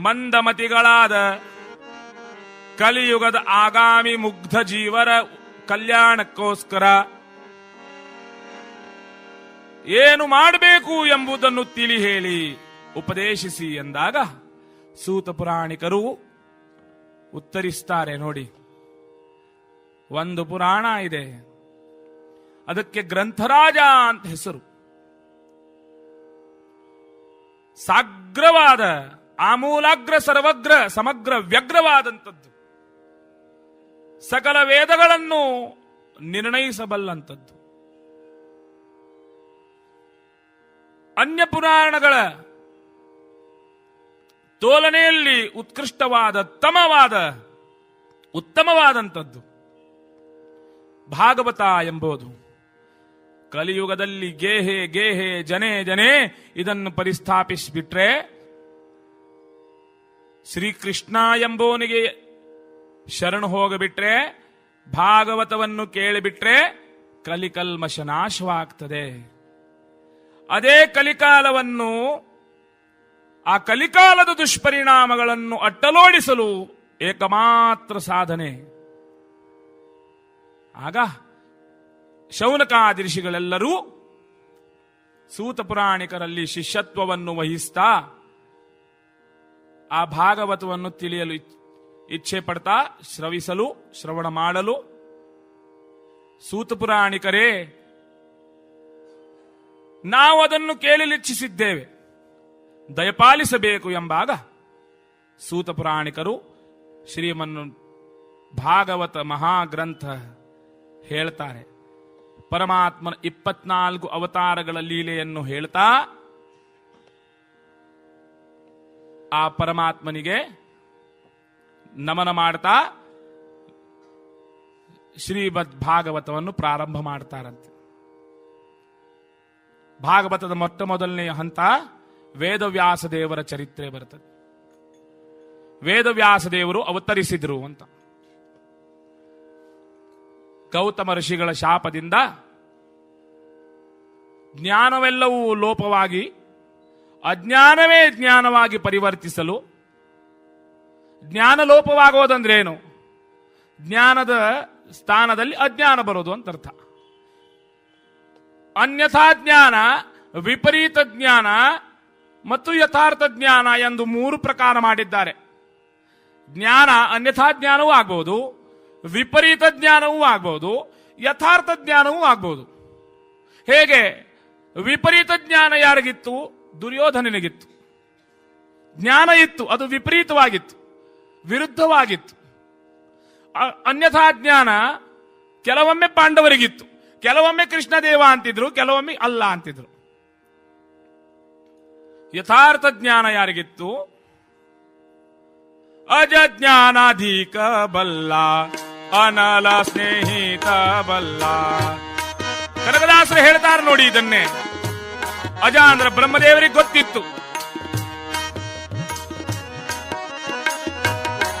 ಮಂದಮತಿಗಳಾದ ಕಲಿಯುಗದ ಆಗಾಮಿ ಮುಗ್ಧ ಜೀವರ ಕಲ್ಯಾಣಕ್ಕೋಸ್ಕರ ಏನು ಮಾಡಬೇಕು ಎಂಬುದನ್ನು ತಿಳಿ ಹೇಳಿ ಉಪದೇಶಿಸಿ ಎಂದಾಗ ಸೂತ ಪುರಾಣಿಕರು ಉತ್ತರಿಸ್ತಾರೆ ನೋಡಿ. ಒಂದು ಪುರಾಣ ಇದೆ, ಅದಕ್ಕೆ ಗ್ರಂಥರಾಜ ಅಂತ ಹೆಸರು. ಸಾಗ್ರವಾದ, ಆಮೂಲಾಗ್ರ ಸರ್ವಗ್ರ ಸಮಗ್ರ ವ್ಯಗ್ರವಾದಂಥದ್ದು, ಸಕಲ ವೇದಗಳನ್ನು ನಿರ್ಣಯಿಸಬಲ್ಲಂಥದ್ದು. ಅನ್ಯ ಪುರಾಣಗಳ ತೋಲನೆಯಲ್ಲಿ ಉತ್ಕೃಷ್ಟವಾದ ಉತ್ತಮವಾದಂಥದ್ದು ಭಾಗವತ ಎಂಬುದು. ಕಲಿಯುಗದಲ್ಲಿ ಗೇಹೆ ಗೇಹೆ ಜನೆ ಜನೆ ಇದನ್ನು ಪರಿಸ್ಥಾಪಿಸಿಬಿಟ್ರೆ, ಶ್ರೀಕೃಷ್ಣ ಎಂಬೋನಿಗೆ ಶರಣು ಹೋಗಿಬಿಟ್ರೆ, ಭಾಗವತವನ್ನು ಕೇಳಿಬಿಟ್ರೆ ಕಲಿಕಲ್ಮಶ ನಾಶವಾಗ್ತದೆ. ಅದೇ ಕಲಿಕಾಲವನ್ನು, ಆ ಕಲಿಕಾಲದ ದುಷ್ಪರಿಣಾಮಗಳನ್ನು ಅಟ್ಟಲೋಡಿಸಲು ಏಕಮಾತ್ರ ಸಾಧನೆ. ಆಗ ಶೌನಕಾದಿ ಋಷಿಗಳೆಲ್ಲರೂ ಸೂತ ಪುರಾಣಿಕರಲ್ಲಿ ಶಿಷ್ಯತ್ವವನ್ನು ವಹಿಸ್ತಾ ಆ ಭಾಗವತವನ್ನು ತಿಳಿಯಲು ಇಚ್ಛೆ ಪಡ್ತಾ ಶ್ರವಿಸಲು, ಶ್ರವಣ ಮಾಡಲು, ಸೂತ ಪುರಾಣಿಕರೇ ನಾವು ಅದನ್ನು ಕೇಳಲಿಚ್ಛಿಸಿದ್ದೇವೆ, ದಯಪಾಲಿಸಬೇಕು ಎಂಬಾಗ ಸೂತ ಪುರಾಣಿಕರು ಶ್ರೀಮನ್ ಭಾಗವತ ಮಹಾಗ್ರಂಥ ಹೇಳ್ತಾರೆ. ಪರಮಾತ್ಮನ 24 ಅವತಾರಗಳ ಲೀಲೆಯನ್ನು ಹೇಳ್ತಾ ಆ ಪರಮಾತ್ಮನಿಗೆ ನಮನ ಮಾಡ್ತಾ ಶ್ರೀಮದ್ ಭಾಗವತವನ್ನು ಪ್ರಾರಂಭ ಮಾಡ್ತಾರಂತೆ. ಭಾಗವತದ ಮೊಟ್ಟ ಮೊದಲನೆಯ ಹಂತ ವೇದವ್ಯಾಸ ದೇವರ ಚರಿತ್ರೆ ಬರ್ತದೆ. ವೇದವ್ಯಾಸ ದೇವರು ಅವತರಿಸಿದ್ರು ಅಂತ. ಗೌತಮ ಋಷಿಗಳ ಶಾಪದಿಂದ ಜ್ಞಾನವೆಲ್ಲವೂ ಲೋಪವಾಗಿ ಅಜ್ಞಾನವೇ ಜ್ಞಾನವಾಗಿ ಪರಿವರ್ತಿಸಲು, ಜ್ಞಾನ ಲೋಪವಾಗೋದಂದ್ರೇನು? ಜ್ಞಾನದ ಸ್ಥಾನದಲ್ಲಿ ಅಜ್ಞಾನ ಬರೋದು ಅಂತ ಅರ್ಥ. ಅನ್ಯಥಾ ಜ್ಞಾನ, ವಿಪರೀತ ಜ್ಞಾನ ಮತ್ತು ಯಥಾರ್ಥ ಜ್ಞಾನ ಎಂದು 3 ಪ್ರಕಾರ ಮಾಡಿದ್ದಾರೆ. ಜ್ಞಾನ ಅನ್ಯಥಾ ಜ್ಞಾನವೂ ಆಗ್ಬಹುದು, ವಿಪರೀತ ಜ್ಞಾನವೂ ಆಗ್ಬಹುದು, ಯಥಾರ್ಥ ಜ್ಞಾನವೂ ಆಗ್ಬಹುದು. ಹೇಗೆ? ವಿಪರೀತ ಜ್ಞಾನ ಯಾರಿಗಿತ್ತು? ದುರ್ಯೋಧನನಿಗಿತ್ತು. ಜ್ಞಾನ ಇತ್ತು, ಅದು ವಿಪರೀತವಾಗಿತ್ತು, ವಿರುದ್ಧವಾಗಿತ್ತು. ಅನ್ಯಥಾ ಜ್ಞಾನ ಕೆಲವೊಮ್ಮೆ ಪಾಂಡವರಿಗಿತ್ತು, ಕೆಲವೊಮ್ಮೆ ಕೃಷ್ಣದೇವ ಅಂತಿದ್ರು, ಕೆಲವೊಮ್ಮೆ ಅಲ್ಲ ಅಂತಿದ್ರು. ಯಥಾರ್ಥ ಜ್ಞಾನ ಯಾರಿಗಿತ್ತು? ಅಜಜ್ಞಾನಾಧಿಕ ಬಲ್ಲ, ಅನಲ ಸ್ನೇಹಿತ ಬಲ್ಲ. ಕನಕದಾಸರು ಹೇಳ್ತಾರೆ ನೋಡಿ ಇದನ್ನೇ. ಅಜ ಅಂದ್ರೆ ಬ್ರಹ್ಮದೇವರಿಗೆ ಗೊತ್ತಿತ್ತು.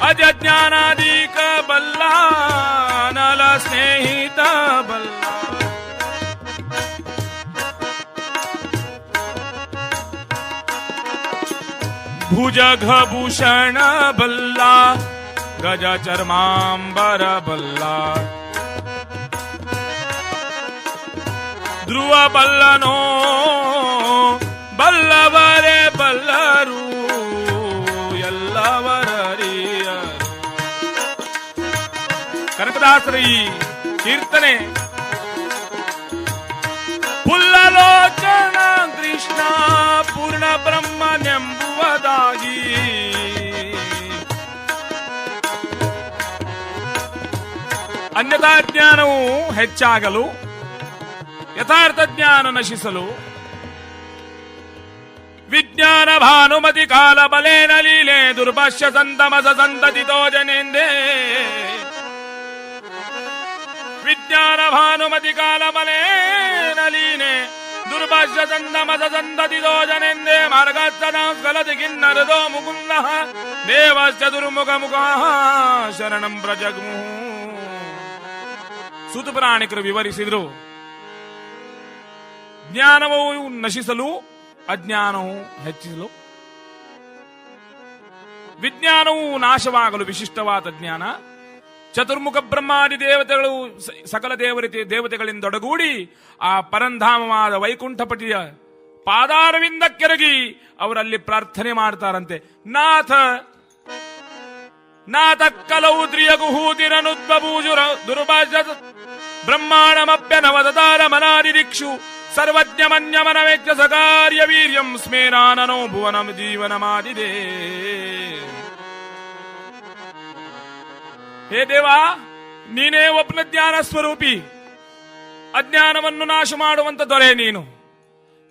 ಅಜಜ್ಞಾನಾಧಿಕ ಬಲ್ಲ, ಅನಲ ಸ್ನೇಹಿತ ಬಲ್ಲ. ಭುಜಘಭೂಷಣ ಬಲ್ಲ, ಗಜ ಚರ್ಮಾಂಬರ ಬಲ್ಲ. ಧ್ರುವ ಬಲ್ಲನೋ ಬಲ್ಲವರೇ ಬಲ್ಲರು ಎಲ್ಲವರರಿಯರು. ಕನಕದಾಸರ ಈ ಕೀರ್ತನೆ ಪುಲ್ಲಲೋಚನ ಕೃಷ್ಣ ಪೂರ್ಣ ಬ್ರಹ್ಮನೆಂಬು ಅನ್ಯಥಾ ಜ್ಞಾನವು ಹೆಚ್ಚಾಗಲು, ಯಥಾರ್ಥ ಜ್ಞಾನ ನಶಿಸಲು, ವಿಜ್ಞಾನ ಭಾನುಮತಿ ಕಾಲ ಬಲೇನ ಲೀಲೆ ದುರ್ಭಾಷ್ಯ ಸಂತಮಸ ಸಂತತಿತೋ ಜನೇಂದೇ. ವಿಜ್ಞಾನ ಭಾನುಮತಿ ಕಾಲ ಬಲೇನ ಲೀಲೆ ದುರ್ಭಾಷ್ಯ ಸಂತಮಸ ಸಂತತಿತೋ ಜನೇಂದೇ. ಮಾರ್ಗಸ್ಥಲತಿ ಕಿನ್ನರದೋ ಮುಕುಂದ ದೇವಶ್ಚ ದುರ್ಮುಖ ಮುಖ ಶರಣಂ ಪ್ರಜಗ್ಮು. ಸೂತಪುರಾಣಿಕರು ವಿವರಿಸಿದರು, ಜ್ಞಾನವು ನಶಿಸಲು, ಅಜ್ಞಾನವು ಹೆಚ್ಚಿಸಲು, ವಿಜ್ಞಾನವು ನಾಶವಾಗಲು ವಿಶಿಷ್ಟವಾದ ಜ್ಞಾನ, ಚತುರ್ಮುಖ ಬ್ರಹ್ಮಾದಿ ದೇವತೆಗಳು ಸಕಲ ದೇವತೆಗಳಿಂದೊಡಗೂಡಿ ಆ ಪರಂಧಾಮವಾದ ವೈಕುಂಠಪಟಿಯ ಪಾದಾರವಿಂದ ಕೆರಗಿ ಅವರಲ್ಲಿ ಪ್ರಾರ್ಥನೆ ಮಾಡ್ತಾರಂತೆ. ನಾಥ ನಾಥ ಕಲೌದ್ರಿಯಗುಹೂತಿರನುದ್ಬೂಜುರ ದುರ್ಭಾಷ ಬ್ರಹ್ಮಾಣಮಪ್ಯ ನವದತಾರ ಮನಾದಿದಿಕ್ಷು ಸರ್ವಜ್ಞಮನ್ಯಮನ ವೆಚ್ಚ ಸಕಾರ್ಯ ವೀರ್ಯಂ ಸ್ಮೇರಾನನೋ ಭುವನಂ ಜೀವನಮಾದಿದೆ. ಹೇ ದೇವಾ, ನೀನೇ ಒಬ್ಬನ ಜ್ಞಾನ ಸ್ವರೂಪಿ, ಅಜ್ಞಾನವನ್ನು ನಾಶ ಮಾಡುವಂತ ದೊರೆ ನೀನು.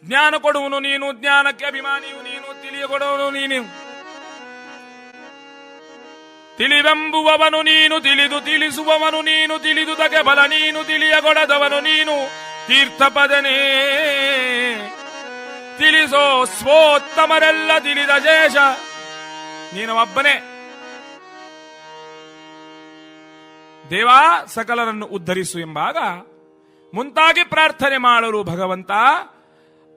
ಜ್ಞಾನ ಕೊಡುವನು ನೀನು, ಜ್ಞಾನಕ್ಕೆ ಅಭಿಮಾನಿಯು ನೀನು, ತಿಳಿಯಕೊಡುವನು ನೀನು. ತಿಳಿವೆಂಬುವವನು ನೀನು, ತಿಳಿದು ತಿಳಿಸುವವನು ನೀನು, ತಿಳಿದುದಕ್ಕೆ ಬಲ ನೀನು, ತಿಳಿಯಗೊಡದವನು ನೀನು. ತೀರ್ಥಪದನೇ ತಿಳಿಸೋ ಸ್ವೋತ್ತಮರೆಲ್ಲ ತಿಳಿದ ಜೇಷ ನೀನು ಒಬ್ಬನೇ. ದೇವಾ, ಸಕಲರನ್ನು ಉದ್ಧರಿಸು ಎಂಬಾಗ ಮುಂತಾಗಿ ಪ್ರಾರ್ಥನೆ ಮಾಡಲು ಭಗವಂತ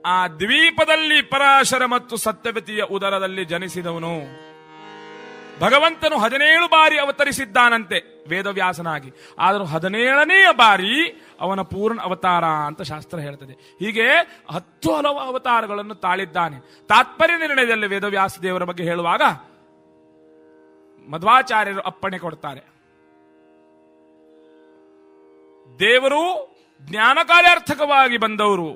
ಆ ದ್ವೀಪದಲ್ಲಿ ಪರಾಶರ ಮತ್ತು ಸತ್ಯವತಿಯ ಉದರದಲ್ಲಿ ಜನಿಸಿದವನು. ಭಗವಂತನು 17 ಬಾರಿ ಅವತರಿಸಿದ್ದಾನಂತೆ ವೇದವ್ಯಾಸನಾಗಿ. ಆದರೂ 17ನೆಯ ಬಾರಿ ಅವನ ಪೂರ್ಣ ಅವತಾರ ಅಂತ ಶಾಸ್ತ್ರ ಹೇಳ್ತದೆ. ಹೀಗೆ 10 ಹಲವು ಅವತಾರಗಳನ್ನು ತಾಳಿದ್ದಾನೆ. ತಾತ್ಪರ್ಯ ನಿರ್ಣಯದಲ್ಲಿ ವೇದವ್ಯಾಸ ದೇವರ ಬಗ್ಗೆ ಹೇಳುವಾಗ ಮಧ್ವಾಚಾರ್ಯರು ಅಪ್ಪಣೆ ಕೊಡ್ತಾರೆ. ದೇವರು ಜ್ಞಾನ ಕಾರ್ಯಾರ್ಥಕವಾಗಿ ಬಂದವರು.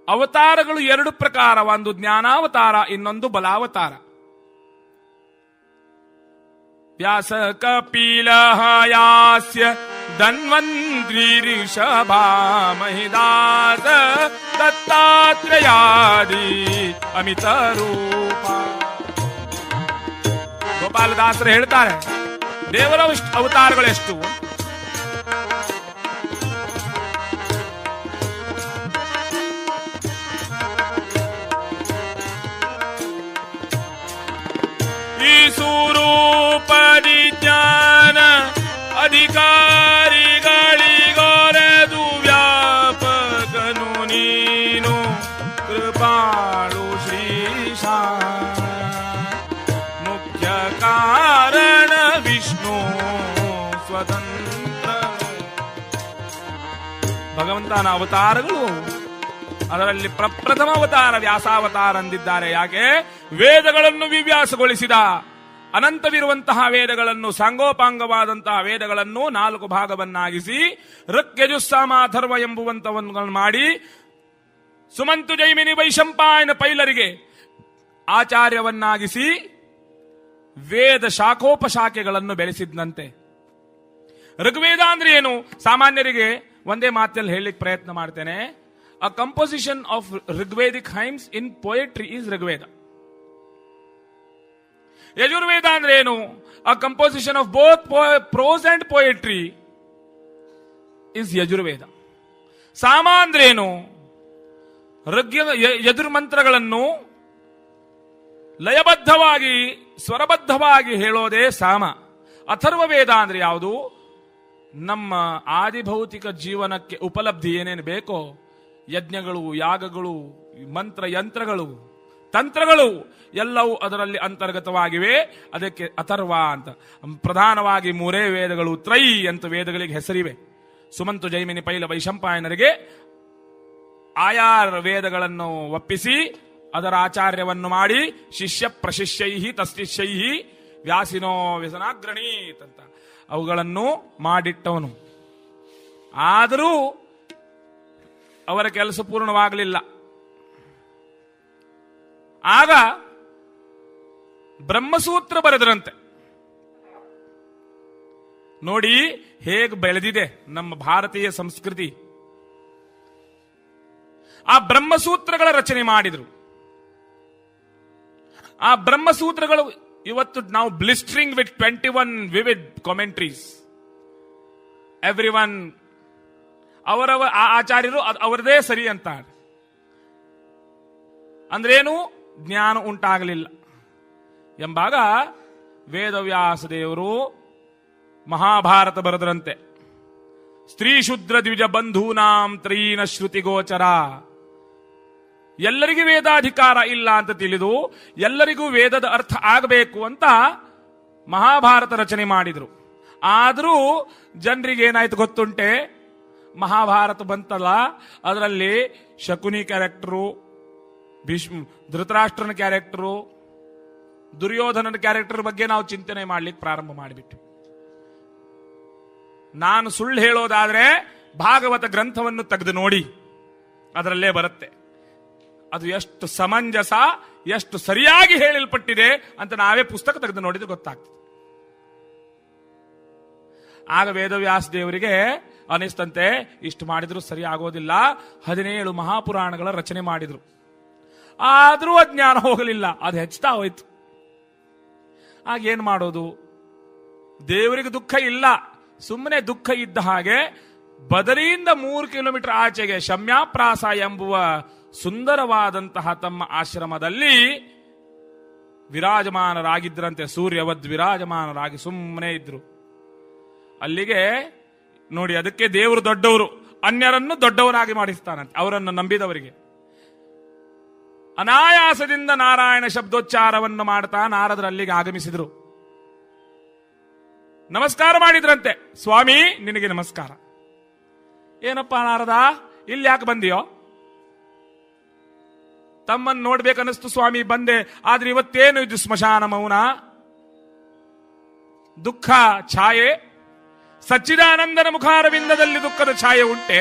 ಅವತಾರಗಳು 2 ಪ್ರಕಾರ, ಒಂದು ಜ್ಞಾನಾವತಾರ, ಇನ್ನೊಂದು ಬಲಾವತಾರ. ವ್ಯಾಸ ಕಪಿಲ ಯಾಸ್ಯ ಧನ್ವಂತ್ರಿ ಋಷಭಾ ಮಹಿದಾಸ ದತ್ತಾತ್ರೇಯಾದಿ ಅಮಿತ ರೂಪ. ಗೋಪಾಲದಾಸರು ಹೇಳ್ತಾರೆ, ದೇವರ ಅವತಾರಗಳೆಷ್ಟು? ಈ ಸ್ವರೂಪದಿ ಜ್ಞಾನ ಅಧಿಕಾರಿಗಳಿಗೊರೆದು ವ್ಯಾಪಕನು ನೀನು ಕೃಪಾಳು ಶ್ರೀಶ. ಮುಖ್ಯ ಕಾರಣ ವಿಷ್ಣು ಸ್ವತಂತ್ರ. ಭಗವಂತನ ಅವತಾರಗಳು, ಅದರಲ್ಲಿ ಪ್ರಪ್ರಥಮ ಅವತಾರ ವ್ಯಾಸಾವತಾರ ಅಂದಿದ್ದಾರೆ. ಯಾಕೆ? ವೇದಗಳನ್ನು ವಿವ್ಯಾಸಗೊಳಿಸಿದ. ಅನಂತವಿರುವಂತಹ ವೇದಗಳನ್ನು, ಸಾಂಗೋಪಾಂಗವಾದಂತಹ ವೇದಗಳನ್ನು 4 ಭಾಗವನ್ನಾಗಿಸಿ ಋಕ್ ಯಜುಸ್ಸಾಮ ಅಥರ್ವ ಎಂಬುವಂತವನ್ನು ಮಾಡಿ ಸುಮಂತು ಜೈಮಿನಿ ವೈಶಂಪಾಯನ ಪೈಲರಿಗೆ ಆಚಾರ್ಯವನ್ನಾಗಿಸಿ ವೇದ ಶಾಖೋಪಶಾಖೆಗಳನ್ನು ಬೆಳೆಸಿದ್ನಂತೆ. ಋಗ್ವೇದ ಅಂದ್ರೆ ಏನು? ಸಾಮಾನ್ಯರಿಗೆ ಒಂದೇ ಮಾತಲ್ಲಿ ಹೇಳಲಿಕ್ಕೆ ಪ್ರಯತ್ನ ಮಾಡ್ತೇನೆ. A composition of Rigvedic hymns in poetry is Rigveda. Yajurveda ಅಂದ್ರೆ ಏನು? A composition of both prose and poetry is Yajurveda. ಸಾಮ ಅಂದ್ರೆ ಏನು? ಯಜುರ್ಮಂತ್ರಗಳನ್ನು ಲಯಬದ್ಧವಾಗಿ ಸ್ವರಬದ್ಧವಾಗಿ ಹೇಳೋದೇ ಸಾಮ. ಅಥರ್ವ ವೇದ ಅಂದ್ರೆ ಯಾವುದು? ನಮ್ಮ ಆದಿಭೌತಿಕ ಜೀವನಕ್ಕೆ ಉಪಲಬ್ಧಿ ಏನೇನು ಬೇಕೋ, ಯಜ್ಞಗಳು, ಯಾಗಗಳು, ಮಂತ್ರ ಯಂತ್ರಗಳು, ತಂತ್ರಗಳು ಎಲ್ಲವೂ ಅದರಲ್ಲಿ ಅಂತರ್ಗತವಾಗಿವೆ. ಅದಕ್ಕೆ ಅಥರ್ವ ಅಂತ. ಪ್ರಧಾನವಾಗಿ 3 ವೇದಗಳು, ತ್ರೈ ಅಂತ ವೇದಗಳಿಗೆ ಹೆಸರಿವೆ. ಸುಮಂತು ಜೈಮಿನಿ ಪೈಲ ವೈಶಂಪಾಯನರಿಗೆ ಆಯಾ ವೇದಗಳನ್ನು ಒಪ್ಪಿಸಿ ಅದರ ಆಚಾರ್ಯವನ್ನು ಮಾಡಿ ಶಿಷ್ಯ ಪ್ರಶಿಷ್ಯೈ ತಸ್ತಿಷ್ಯೈ ವ್ಯಾಸಿನೋ ವ್ಯಸನಾಗ್ರಣೀತ್ ಅಂತ ಅವುಗಳನ್ನು ಮಾಡಿಟ್ಟವನು. ಆದರೂ ಅವರ ಕೆಲಸ ಪೂರ್ಣವಾಗಲಿಲ್ಲ. ಆಗ ಬ್ರಹ್ಮಸೂತ್ರ ಬರೆದರಂತೆ. ನೋಡಿ ಹೇಗೆ ಬೆಳೆದಿದೆ ನಮ್ಮ ಭಾರತೀಯ ಸಂಸ್ಕೃತಿ. ಆ ಬ್ರಹ್ಮಸೂತ್ರಗಳ ರಚನೆ ಮಾಡಿದ್ರು. ಆ ಬ್ರಹ್ಮಸೂತ್ರಗಳು ಇವತ್ತು ನಾವು ಬ್ಲಿಸ್ಟ್ರಿಂಗ್ with 21 vivid commentaries. Every one ಅವರವ ಆ ಆಚಾರ್ಯರು ಅವರದೇ ಸರಿ ಅಂತ. ಅಂದ್ರೇನು? ಜ್ಞಾನ ಉಂಟಾಗಲಿಲ್ಲ ಎಂಬಾಗ ವೇದವ್ಯಾಸ ದೇವರು ಮಹಾಭಾರತ ಬರೆದರಂತೆ. ಸ್ತ್ರೀ ಶೂದ್ರ ದ್ವಿಜ ಬಂಧೂನಾಂ ತ್ರಯೀನ ಶ್ರುತಿ ಗೋಚರ. ಎಲ್ಲರಿಗೂ ವೇದಾಧಿಕಾರ ಇಲ್ಲ ಅಂತ ತಿಳಿದು ಎಲ್ಲರಿಗೂ ವೇದದ ಅರ್ಥ ಆಗಬೇಕು ಅಂತ ಮಹಾಭಾರತ ರಚನೆ ಮಾಡಿದ್ರು. ಆದರೂ ಜನರಿಗೆ ಏನಾಯ್ತು ಗೊತ್ತುಂಟೆ? ಮಹಾಭಾರತ ಬಂತಲ್ಲ, ಅದರಲ್ಲಿ ಶಕುನಿ ಕ್ಯಾರೆಕ್ಟರು, ಧೃತರಾಷ್ಟ್ರನ ಕ್ಯಾರೆಕ್ಟರು, ದುರ್ಯೋಧನನ ಕ್ಯಾರೆಕ್ಟರ್ ಬಗ್ಗೆ ನಾವು ಚಿಂತನೆ ಮಾಡ್ಲಿಕ್ಕೆ ಪ್ರಾರಂಭ ಮಾಡಿಬಿಟ್ಟು. ನಾನು ಸುಳ್ಳು ಹೇಳೋದಾದ್ರೆ ಭಾಗವತ ಗ್ರಂಥವನ್ನು ತೆಗೆದು ನೋಡಿ, ಅದರಲ್ಲೇ ಬರುತ್ತೆ. ಅದು ಎಷ್ಟು ಸಮಂಜಸ, ಎಷ್ಟು ಸರಿಯಾಗಿ ಹೇಳಲ್ಪಟ್ಟಿದೆ ಅಂತ ನಾವೇ ಪುಸ್ತಕ ತೆಗೆದು ನೋಡಿದ್ರೆ ಗೊತ್ತಾಗ್ತದೆ. ಆಗ ವೇದವ್ಯಾಸ ದೇವರಿಗೆ ಅನಿಸ್ತಂತೆ, ಇಷ್ಟು ಮಾಡಿದ್ರು ಸರಿ ಆಗೋದಿಲ್ಲ, 17 ಮಹಾಪುರಾಣಗಳ ರಚನೆ ಮಾಡಿದ್ರು. ಆದರೂ ಅಜ್ಞಾನ ಹೋಗಲಿಲ್ಲ, ಅದು ಹೆಚ್ಚುತ್ತಾ ಹೋಯ್ತು. ಆಗ ಏನ್ ಮಾಡೋದು? ದೇವರಿಗೆ ದುಃಖ ಇಲ್ಲ, ಸುಮ್ಮನೆ ದುಃಖ ಇದ್ದ ಹಾಗೆ ಬದರಿಯಿಂದ 3 ಕಿಲೋಮೀಟರ್ ಆಚೆಗೆ ಶಮ್ಯಾಪ್ರಾಸ ಎಂಬುವ ಸುಂದರವಾದಂತಹ ತಮ್ಮ ಆಶ್ರಮದಲ್ಲಿ ವಿರಾಜಮಾನರಾಗಿದ್ದರಂತೆ. ಸೂರ್ಯವದ್ ವಿರಾಜಮಾನರಾಗಿ ಸುಮ್ಮನೆ ಇದ್ರು. ಅಲ್ಲಿಗೆ ನೋಡಿ, ಅದಕ್ಕೆ ದೇವರು ದೊಡ್ಡವರು, ಅನ್ಯರನ್ನು ದೊಡ್ಡವರಾಗಿ ಮಾಡಿಸ್ತಾನಂತೆ ಅವರನ್ನು ನಂಬಿದವರಿಗೆ. ಅನಾಯಾಸದಿಂದ ನಾರಾಯಣ ಶಬ್ದೋಚ್ಚಾರವನ್ನು ಮಾಡ್ತಾ ನಾರದರು ಅಲ್ಲಿಗೆ ಆಗಮಿಸಿದ್ರು. ನಮಸ್ಕಾರ ಮಾಡಿದ್ರಂತೆ. ಸ್ವಾಮಿ ನಿನಗೆ ನಮಸ್ಕಾರ. ಏನಪ್ಪ ನಾರದ, ಇಲ್ಲಿ ಯಾಕೆ ಬಂದಿಯೋ? ತಮ್ಮನ್ನು ನೋಡ್ಬೇಕನ್ನಿಸ್ತು ಸ್ವಾಮಿ, ಬಂದೆ. ಆದ್ರೆ ಇವತ್ತೇನು ಇದು ಸ್ಮಶಾನ ಮೌನ? ದುಃಖ ಛಾಯೆ, ಸಚ್ಚಿದಾನಂದನ ಮುಖಾರವಿಂದದಲ್ಲಿ ದುಃಖದ ಛಾಯೆ ಉಂಟೆ?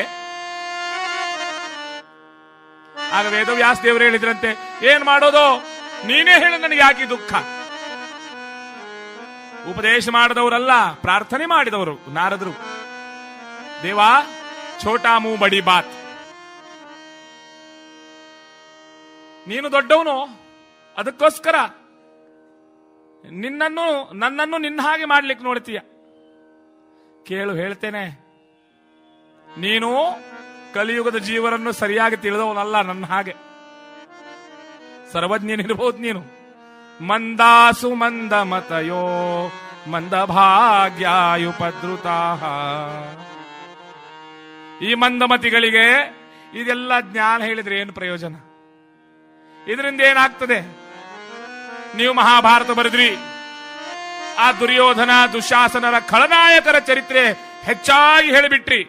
ಆಗ ವೇದವ್ಯಾಸ ದೇವರು ಹೇಳಿದ್ರಂತೆ, ಏನ್ ಮಾಡೋದು? ನೀನೇ ಹೇಳು ನನಗೆ ಯಾಕೆ ದುಃಖ? ಉಪದೇಶ ಮಾಡಿದವರಲ್ಲ, ಪ್ರಾರ್ಥನೆ ಮಾಡಿದವರು ನಾರದರು. ದೇವಾ ಛೋಟಾ ಮೂ ಬಡಿ ಬಾತ್, ನೀನು ದೊಡ್ಡವನು, ಅದಕ್ಕೋಸ್ಕರ ನನ್ನನ್ನು ನಿನ್ನ ಹಾಗೆ ಮಾಡ್ಲಿಕ್ಕೆ ನೋಡ್ತೀಯ. ಕೇಳು, ಹೇಳ್ತೇನೆ. ನೀನು ಕಲಿಯುಗದ ಜೀವರನ್ನು ಸರಿಯಾಗಿ ತಿಳಿದವನಲ್ಲ, ನನ್ನ ಹಾಗೆ ಸರ್ವಜ್ಞನಿರಬಹುದು ನೀನು. ಮಂದಾಸು ಮಂದ ಮತಯೋ ಮಂದ ಭಾಗ್ಯಾಯುಪದ್ರುತಾ. ಈ ಮಂದಮತಿಗಳಿಗೆ ಇದೆಲ್ಲ ಜ್ಞಾನ ಹೇಳಿದ್ರೆ ಏನು ಪ್ರಯೋಜನ? ಇದರಿಂದ ಏನಾಗ್ತದೆ? ನೀವು ಮಹಾಭಾರತ ಬರೆದ್ರಿ, ಆ ದುರ್ಯೋಧನ ದುಶಾಸನರ ಖಳನಾಯಕರ ಚರಿತ್ರೆ ಹೆಚ್ಚಾಗಿ ಹೇಳಿಬಿಟ್ರಿ.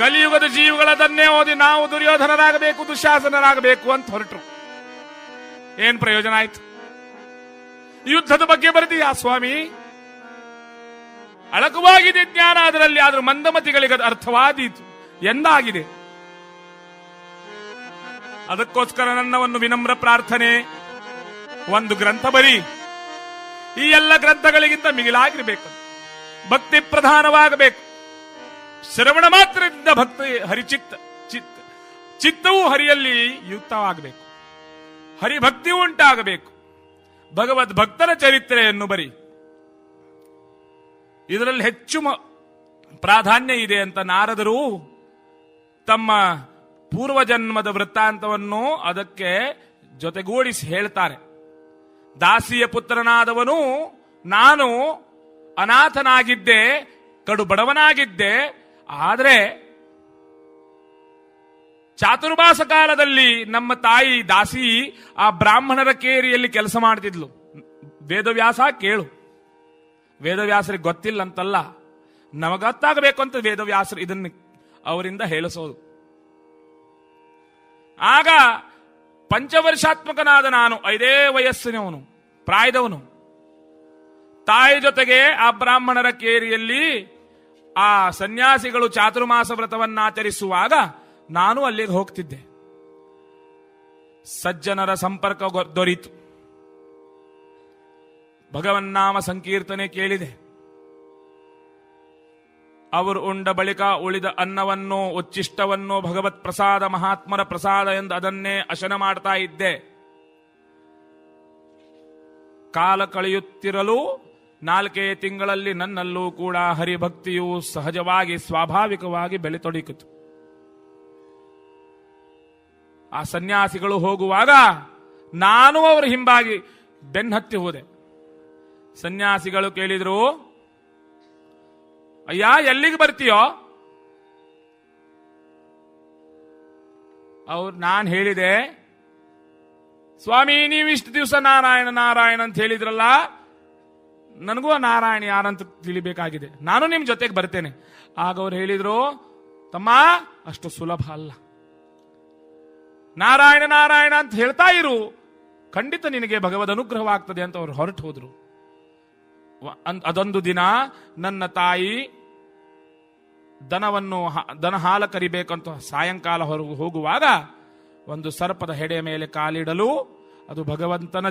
ಕಲಿಯುಗದ ಜೀವಿಗಳದನ್ನೇ ಓದಿ ನಾವು ದುರ್ಯೋಧನರಾಗಬೇಕು ದುಶಾಸನರಾಗಬೇಕು ಅಂತ ಹೊರಟರು. ಏನ್ ಪ್ರಯೋಜನ ಆಯ್ತು? ಯುದ್ಧದ ಬಗ್ಗೆ ಬರೆದಿಯಾ ಸ್ವಾಮಿ? ಅಳಕವಾಗಿದೆ ಜ್ಞಾನ ಅದರಲ್ಲಿ, ಆದ್ರೂ ಮಂದಮತಿಗಳಿಗೆ ಅದು ಅರ್ಥವಾದೀತು ಎಂದಾಗಿದೆ. ಅದಕ್ಕೋಸ್ಕರ ನನ್ನ ವಿನಮ್ರ ಪ್ರಾರ್ಥನೆ, ಒಂದು ಗ್ರಂಥ ಬರಿ. ಈ ಎಲ್ಲ ಗ್ರಂಥಗಳಿಗಿಂತ ಮಿಗಿಲಾಗಿರ್ಬೇಕು, ಭಕ್ತಿ ಪ್ರಧಾನವಾಗಬೇಕು. ಶ್ರವಣ ಮಾತ್ರದಿಂದ ಭಕ್ತಿ ಚಿತ್ತವು ಹರಿಯಲ್ಲಿ ಯುಕ್ತವಾಗಬೇಕು, ಹರಿಭಕ್ತಿ ಉಂಟಾಗಬೇಕು. ಭಗವದ್ ಭಕ್ತರ ಚರಿತ್ರೆಯನ್ನು ಬರಿ. ಇದರಲ್ಲಿ ಹೆಚ್ಚು ಪ್ರಾಧಾನ್ಯ ಇದೆ ಅಂತ ನಾರದರು ತಮ್ಮ ಪೂರ್ವಜನ್ಮದ ವೃತ್ತಾಂತವನ್ನು ಅದಕ್ಕೆ ಜೊತೆಗೂಡಿಸಿ ಹೇಳ್ತಾರೆ. ದಾಸಿಯ ಪುತ್ರನಾದವನು ನಾನು ಅನಾಥನಾಗಿದ್ದೆ, ಕಡು ಬಡವನಾಗಿದ್ದೆ. ಆದರೆ ಚಾತುರ್ಮಾಸ ಕಾಲದಲ್ಲಿ ನಮ್ಮ ತಾಯಿ ದಾಸಿ ಆ ಬ್ರಾಹ್ಮಣರ ಕೇರಿಯಲ್ಲಿ ಕೆಲಸ ಮಾಡ್ತಿದ್ಲು. ವೇದವ್ಯಾಸ ಕೇಳು, ವೇದವ್ಯಾಸರಿಗೆ ಗೊತ್ತಿಲ್ಲ ಅಂತಲ್ಲ, ನಮಗೊತ್ತಾಗಬೇಕು ಅಂತ ವೇದವ್ಯಾಸರು ಇದನ್ನು ಅವರಿಂದ ಹೇಳಿಸೋದು. ಆಗ ಪಂಚವರ್ಷಾತ್ಮಕನಾದ ನಾನು, 5 ವಯಸ್ಸಿನವನು, ಪ್ರಾಯದವನು, ತಾಯಿ ಜೊತೆಗೆ ಆ ಬ್ರಾಹ್ಮಣರ ಕೇರಿಯಲ್ಲಿ ಆ ಸನ್ಯಾಸಿಗಳು ಚಾತುರ್ಮಾಸ ವ್ರತವನ್ನಾಚರಿಸುವಾಗ ನಾನು ಅಲ್ಲಿಗೆ ಹೋಗ್ತಿದ್ದೆ. ಸಜ್ಜನರ ಸಂಪರ್ಕ ದೊರೀತು, ಭಗವನ್ನಾಮ ಸಂಕೀರ್ತನೆ ಕೇಳಿದೆ. ಅವರು ಉಂಡ ಬಳಿಕ ಉಳಿದ ಅನ್ನವನ್ನು ಉಚ್ಚಿಷ್ಟವನ್ನು ಭಗವತ್ ಪ್ರಸಾದ ಮಹಾತ್ಮರ ಪ್ರಸಾದ ಎಂದು ಅದನ್ನೇ ಅಶನ ಮಾಡ್ತಾ ಇದ್ದೆ. ಕಾಲ ಕಳೆಯುತ್ತಿರಲು 4 ತಿಂಗಳಲ್ಲಿ ನನ್ನಲ್ಲೂ ಕೂಡ ಹರಿಭಕ್ತಿಯು ಸಹಜವಾಗಿ ಸ್ವಾಭಾವಿಕವಾಗಿ ಬೆಳೆತೊಡಗಿತು. ಆ ಸನ್ಯಾಸಿಗಳು ಹೋಗುವಾಗ ನಾನು ಅವರ ಹಿಂಬಾಗಿ ಬೆನ್ನತ್ತಿ ಹೋದೆ. ಸನ್ಯಾಸಿಗಳು ಕೇಳಿದ್ರು, ಅಯ್ಯ ಎಲ್ಲಿಗೆ ಬರ್ತೀಯೋ? ನಾನು ಹೇಳಿದೆ, ಸ್ವಾಮಿ ನೀವಿಷ್ಟು ದಿವಸ ನಾರಾಯಣ ನಾರಾಯಣ ಅಂತ ಹೇಳಿದ್ರಲ್ಲ, ನನಗೂ ನಾರಾಯಣ ಯಾರಂತ ತಿಳಿಬೇಕಾಗಿದೆ, ನಾನು ನಿಮ್ ಜೊತೆಗೆ ಬರ್ತೇನೆ. ಆಗ ಅವ್ರು ಹೇಳಿದ್ರು, ತಮ್ಮ ಅಷ್ಟು ಸುಲಭ ಅಲ್ಲ, ನಾರಾಯಣ ನಾರಾಯಣ ಅಂತ ಹೇಳ್ತಾ ಇರು, ಖಂಡಿತ ನಿನಗೆ ಭಗವದ್ ಅನುಗ್ರಹವಾಗ್ತದೆ ಅಂತ ಅವ್ರು ಹೊರಟು ಹೋದ್ರು. ಅದೊಂದು ದಿನ ನನ್ನ ತಾಯಿ ದನ ಹಾಲ ಕರಿಬೇಕಂತ ಸಾಯಂಕಾಲ ಹೊರಗೆ ಹೋಗುವಾಗ ಒಂದು ಸರ್ಪದ ಹೆಡೆ ಮೇಲೆ ಕಾಲಿಡಲು, ಅದು ಭಗವಂತನ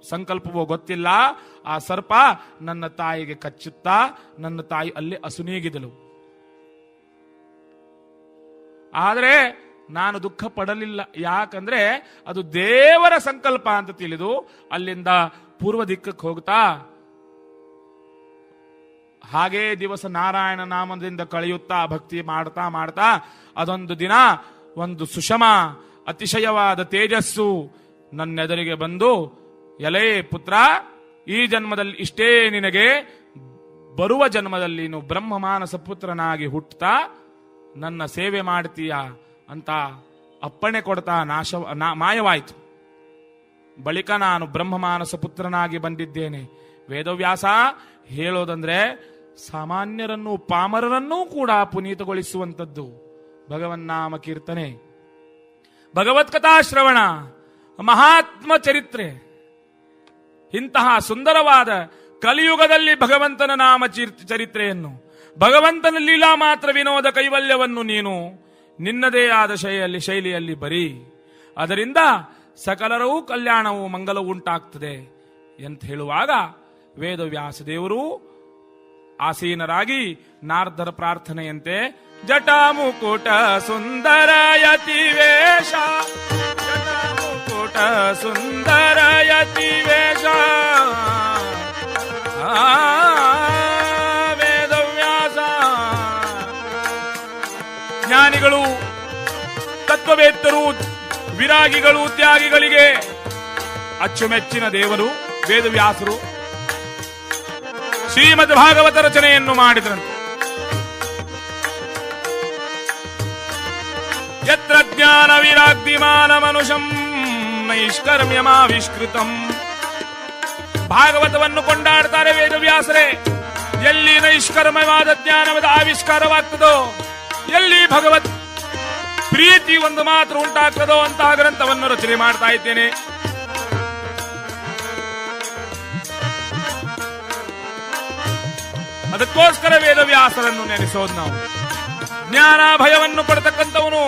ಸಂಕಲ್ಪವೋ ಗೊತ್ತಿಲ್ಲ, ಆ ಸರ್ಪ ನನ್ನ ತಾಯಿಗೆ ಕಚ್ಚುತ್ತಾ ನನ್ನ ತಾಯಿ ಅಲ್ಲಿ ಅಸುನೀಗಿದಳು. ಆದರೆ ನಾನು ದುಃಖ ಪಡಲಿಲ್ಲ. ಯಾಕಂದ್ರೆ ಅದು ದೇವರ ಸಂಕಲ್ಪ ಅಂತ ತಿಳಿದು ಅಲ್ಲಿಂದ ಪೂರ್ವ ದಿಕ್ಕಕ್ಕೆ ಹೋಗ್ತಾ ಹಾಗೇ ದಿವಸ ನಾರಾಯಣ ನಾಮದಿಂದ ಕಳೆಯುತ್ತಾ ಭಕ್ತಿ ಮಾಡ್ತಾ ಮಾಡ್ತಾ ಅದೊಂದು ದಿನ ಒಂದು ಸುಷಮ ಅತಿಶಯವಾದ ತೇಜಸ್ಸು ನನ್ನೆದುರಿಗೆ ಬಂದು, ಎಲೇ ಪುತ್ರ, ಈ ಜನ್ಮದಲ್ಲಿ ಇಷ್ಟೇ ನಿನಗೆ, ಬರುವ ಜನ್ಮದಲ್ಲಿ ನೀನು ಬ್ರಹ್ಮ ಮಾನಸ ಪುತ್ರನಾಗಿ ಹುಟ್ಟುತ್ತಾ ನನ್ನ ಸೇವೆ ಮಾಡ್ತೀಯ ಅಂತ ಅಪ್ಪಣೆ ಕೊಡ್ತಾ ಮಾಯವಾಯಿತು. ಬಳಿಕ ನಾನು ಬ್ರಹ್ಮ ಮಾನಸ ಪುತ್ರನಾಗಿ ಬಂದಿದ್ದೇನೆ. ವೇದವ್ಯಾಸ ಹೇಳೋದಂದ್ರೆ ಸಾಮಾನ್ಯರನ್ನು ಪಾಮರರನ್ನೂ ಕೂಡ ಪುನೀತಗೊಳಿಸುವಂಥದ್ದು ಭಗವನ್ನಾಮ ಕೀರ್ತನೆ, ಭಗವತ್ಕಥಾ ಶ್ರವಣ, ಮಹಾತ್ಮ ಚರಿತ್ರೆ. ಇಂತಹ ಸುಂದರವಾದ ಕಲಿಯುಗದಲ್ಲಿ ಭಗವಂತನ ನಾಮ ಚರಿತ್ರೆಯನ್ನು, ಭಗವಂತನ ಲೀಲಾ ಮಾತ್ರ ವಿನೋದ ಕೈವಲ್ಯವನ್ನು ನೀನು ನಿನ್ನದೇ ಆದ ಶೈಲಿಯಲ್ಲಿ ಬರೀ. ಅದರಿಂದ ಸಕಲರೂ ಕಲ್ಯಾಣವು ಮಂಗಲವು ಉಂಟಾಗ್ತದೆ ಅಂತ ಹೇಳುವಾಗ ವೇದವ್ಯಾಸದೇವರು ಆಸೀನರಾಗಿ ನಾರದರ ಪ್ರಾರ್ಥನೆಯಂತೆ ಜಟಾಮುಕುಟ ಸುಂದರ ಯತಿವೇಶ, ಜಟಾಮುಕುಟ ಸುಂದರ ಯತಿವೇಶ, ವೇದವ್ಯಾಸ. ಜ್ಞಾನಿಗಳು, ತತ್ವವೇತ್ತರು, ವಿರಾಗಿಗಳು, ತ್ಯಾಗಿಗಳಿಗೆ ಅಚ್ಚುಮೆಚ್ಚಿನ ದೇವರು ವೇದವ್ಯಾಸರು ಶ್ರೀಮದ್ ಭಾಗವತ ರಚನೆಯನ್ನು ಮಾಡಿದ್ರಂತೆ. ಯತ್ರ ಜ್ಞಾನ ವಿರಾಗ್ದಿಮಾನ ಮನುಷಂ ನೈಷ್ಕರ್ಮ್ಯಮಾವಿಷ್ಕೃತಂ. ಭಾಗವತವನ್ನು ಕೊಂಡಾಡ್ತಾರೆ ವೇದವ್ಯಾಸರೇ. ಎಲ್ಲಿ ನೈಷ್ಕರ್ಮ್ಯವಾದ ಜ್ಞಾನವಾದ ಆವಿಷ್ಕಾರವಾಗ್ತದೋ, ಎಲ್ಲಿ ಭಗವತ್ ಪ್ರೀತಿ ಒಂದು ಮಾತ್ರ ಉಂಟಾಗ್ತದೋ ಅಂತಹ ಗ್ರಂಥವನ್ನು ರಚನೆ ಮಾಡ್ತಾ ಇದ್ದೇನೆ. ಅದಕ್ಕೋಸ್ಕರ ವೇದವ್ಯಾಸರನ್ನು ನೆನೆಸೋದು ನಾವು. ಜ್ಞಾನ ಭಯವನ್ನು ಪಡ್ತಕ್ಕಂಥವನು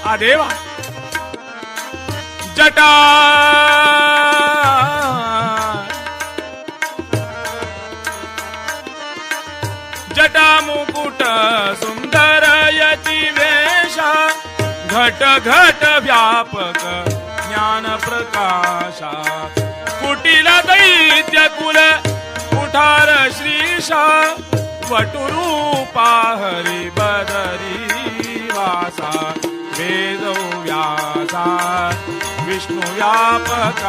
ಆ ದೇವ. ಜಟಾಮುಕುಟ ಸುಂದರ ಯತಿವೇಶ, ಘಟ ಘಟ ವ್ಯಾಪಕ ಜ್ಞಾನ ಪ್ರಕಾಶ, ಕುಟಿಲ ದೈತ್ಯ ಕುಲ ಕುಠಾರ ಶ್ರೀಶ, ವಟುರೂಪ ಹರಿ ಬದರಿ ವಾಸ, ವೇದವ್ಯಾಸ ವಿಷ್ಣು ವ್ಯಾಪಕ,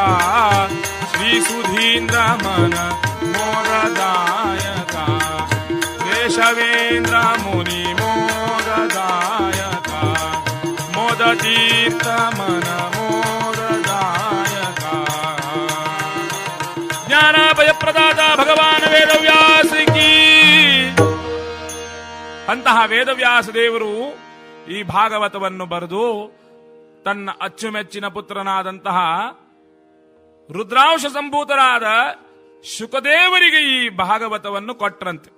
ಶ್ರೀ ಸುಧೀಂದ್ರ ಮನ ಮೋದದಾಯಕ, ಕೇಶವೇಂದ್ರ ಮುನಿ ಮೋದದಾಯಕ, ಮೋದ ತೀರ್ಥ ಮನ ಮೋದದಾಯಕ, ಜ್ಞಾನ ಭಯಪ್ರದಾತ ಭಗವಾನ್ ವೇದವ್ಯಾಸ ಕೀ. ಅಂತಹ ವೇದವ್ಯಾಸ ದೇವರು ಈ ಭಾಗವತವನ್ನು ಬರೆದು ತನ್ನ ಅಚ್ಚುಮೆಚ್ಚಿನ ಪುತ್ರನಾದಂತಹ ರುದ್ರಾಂಶ ಸಂಭೂತರಾದ ಶುಕದೇವರಿಗೆ ಈ ಭಾಗವತವನ್ನು ಕೊಟ್ರಂತೆ.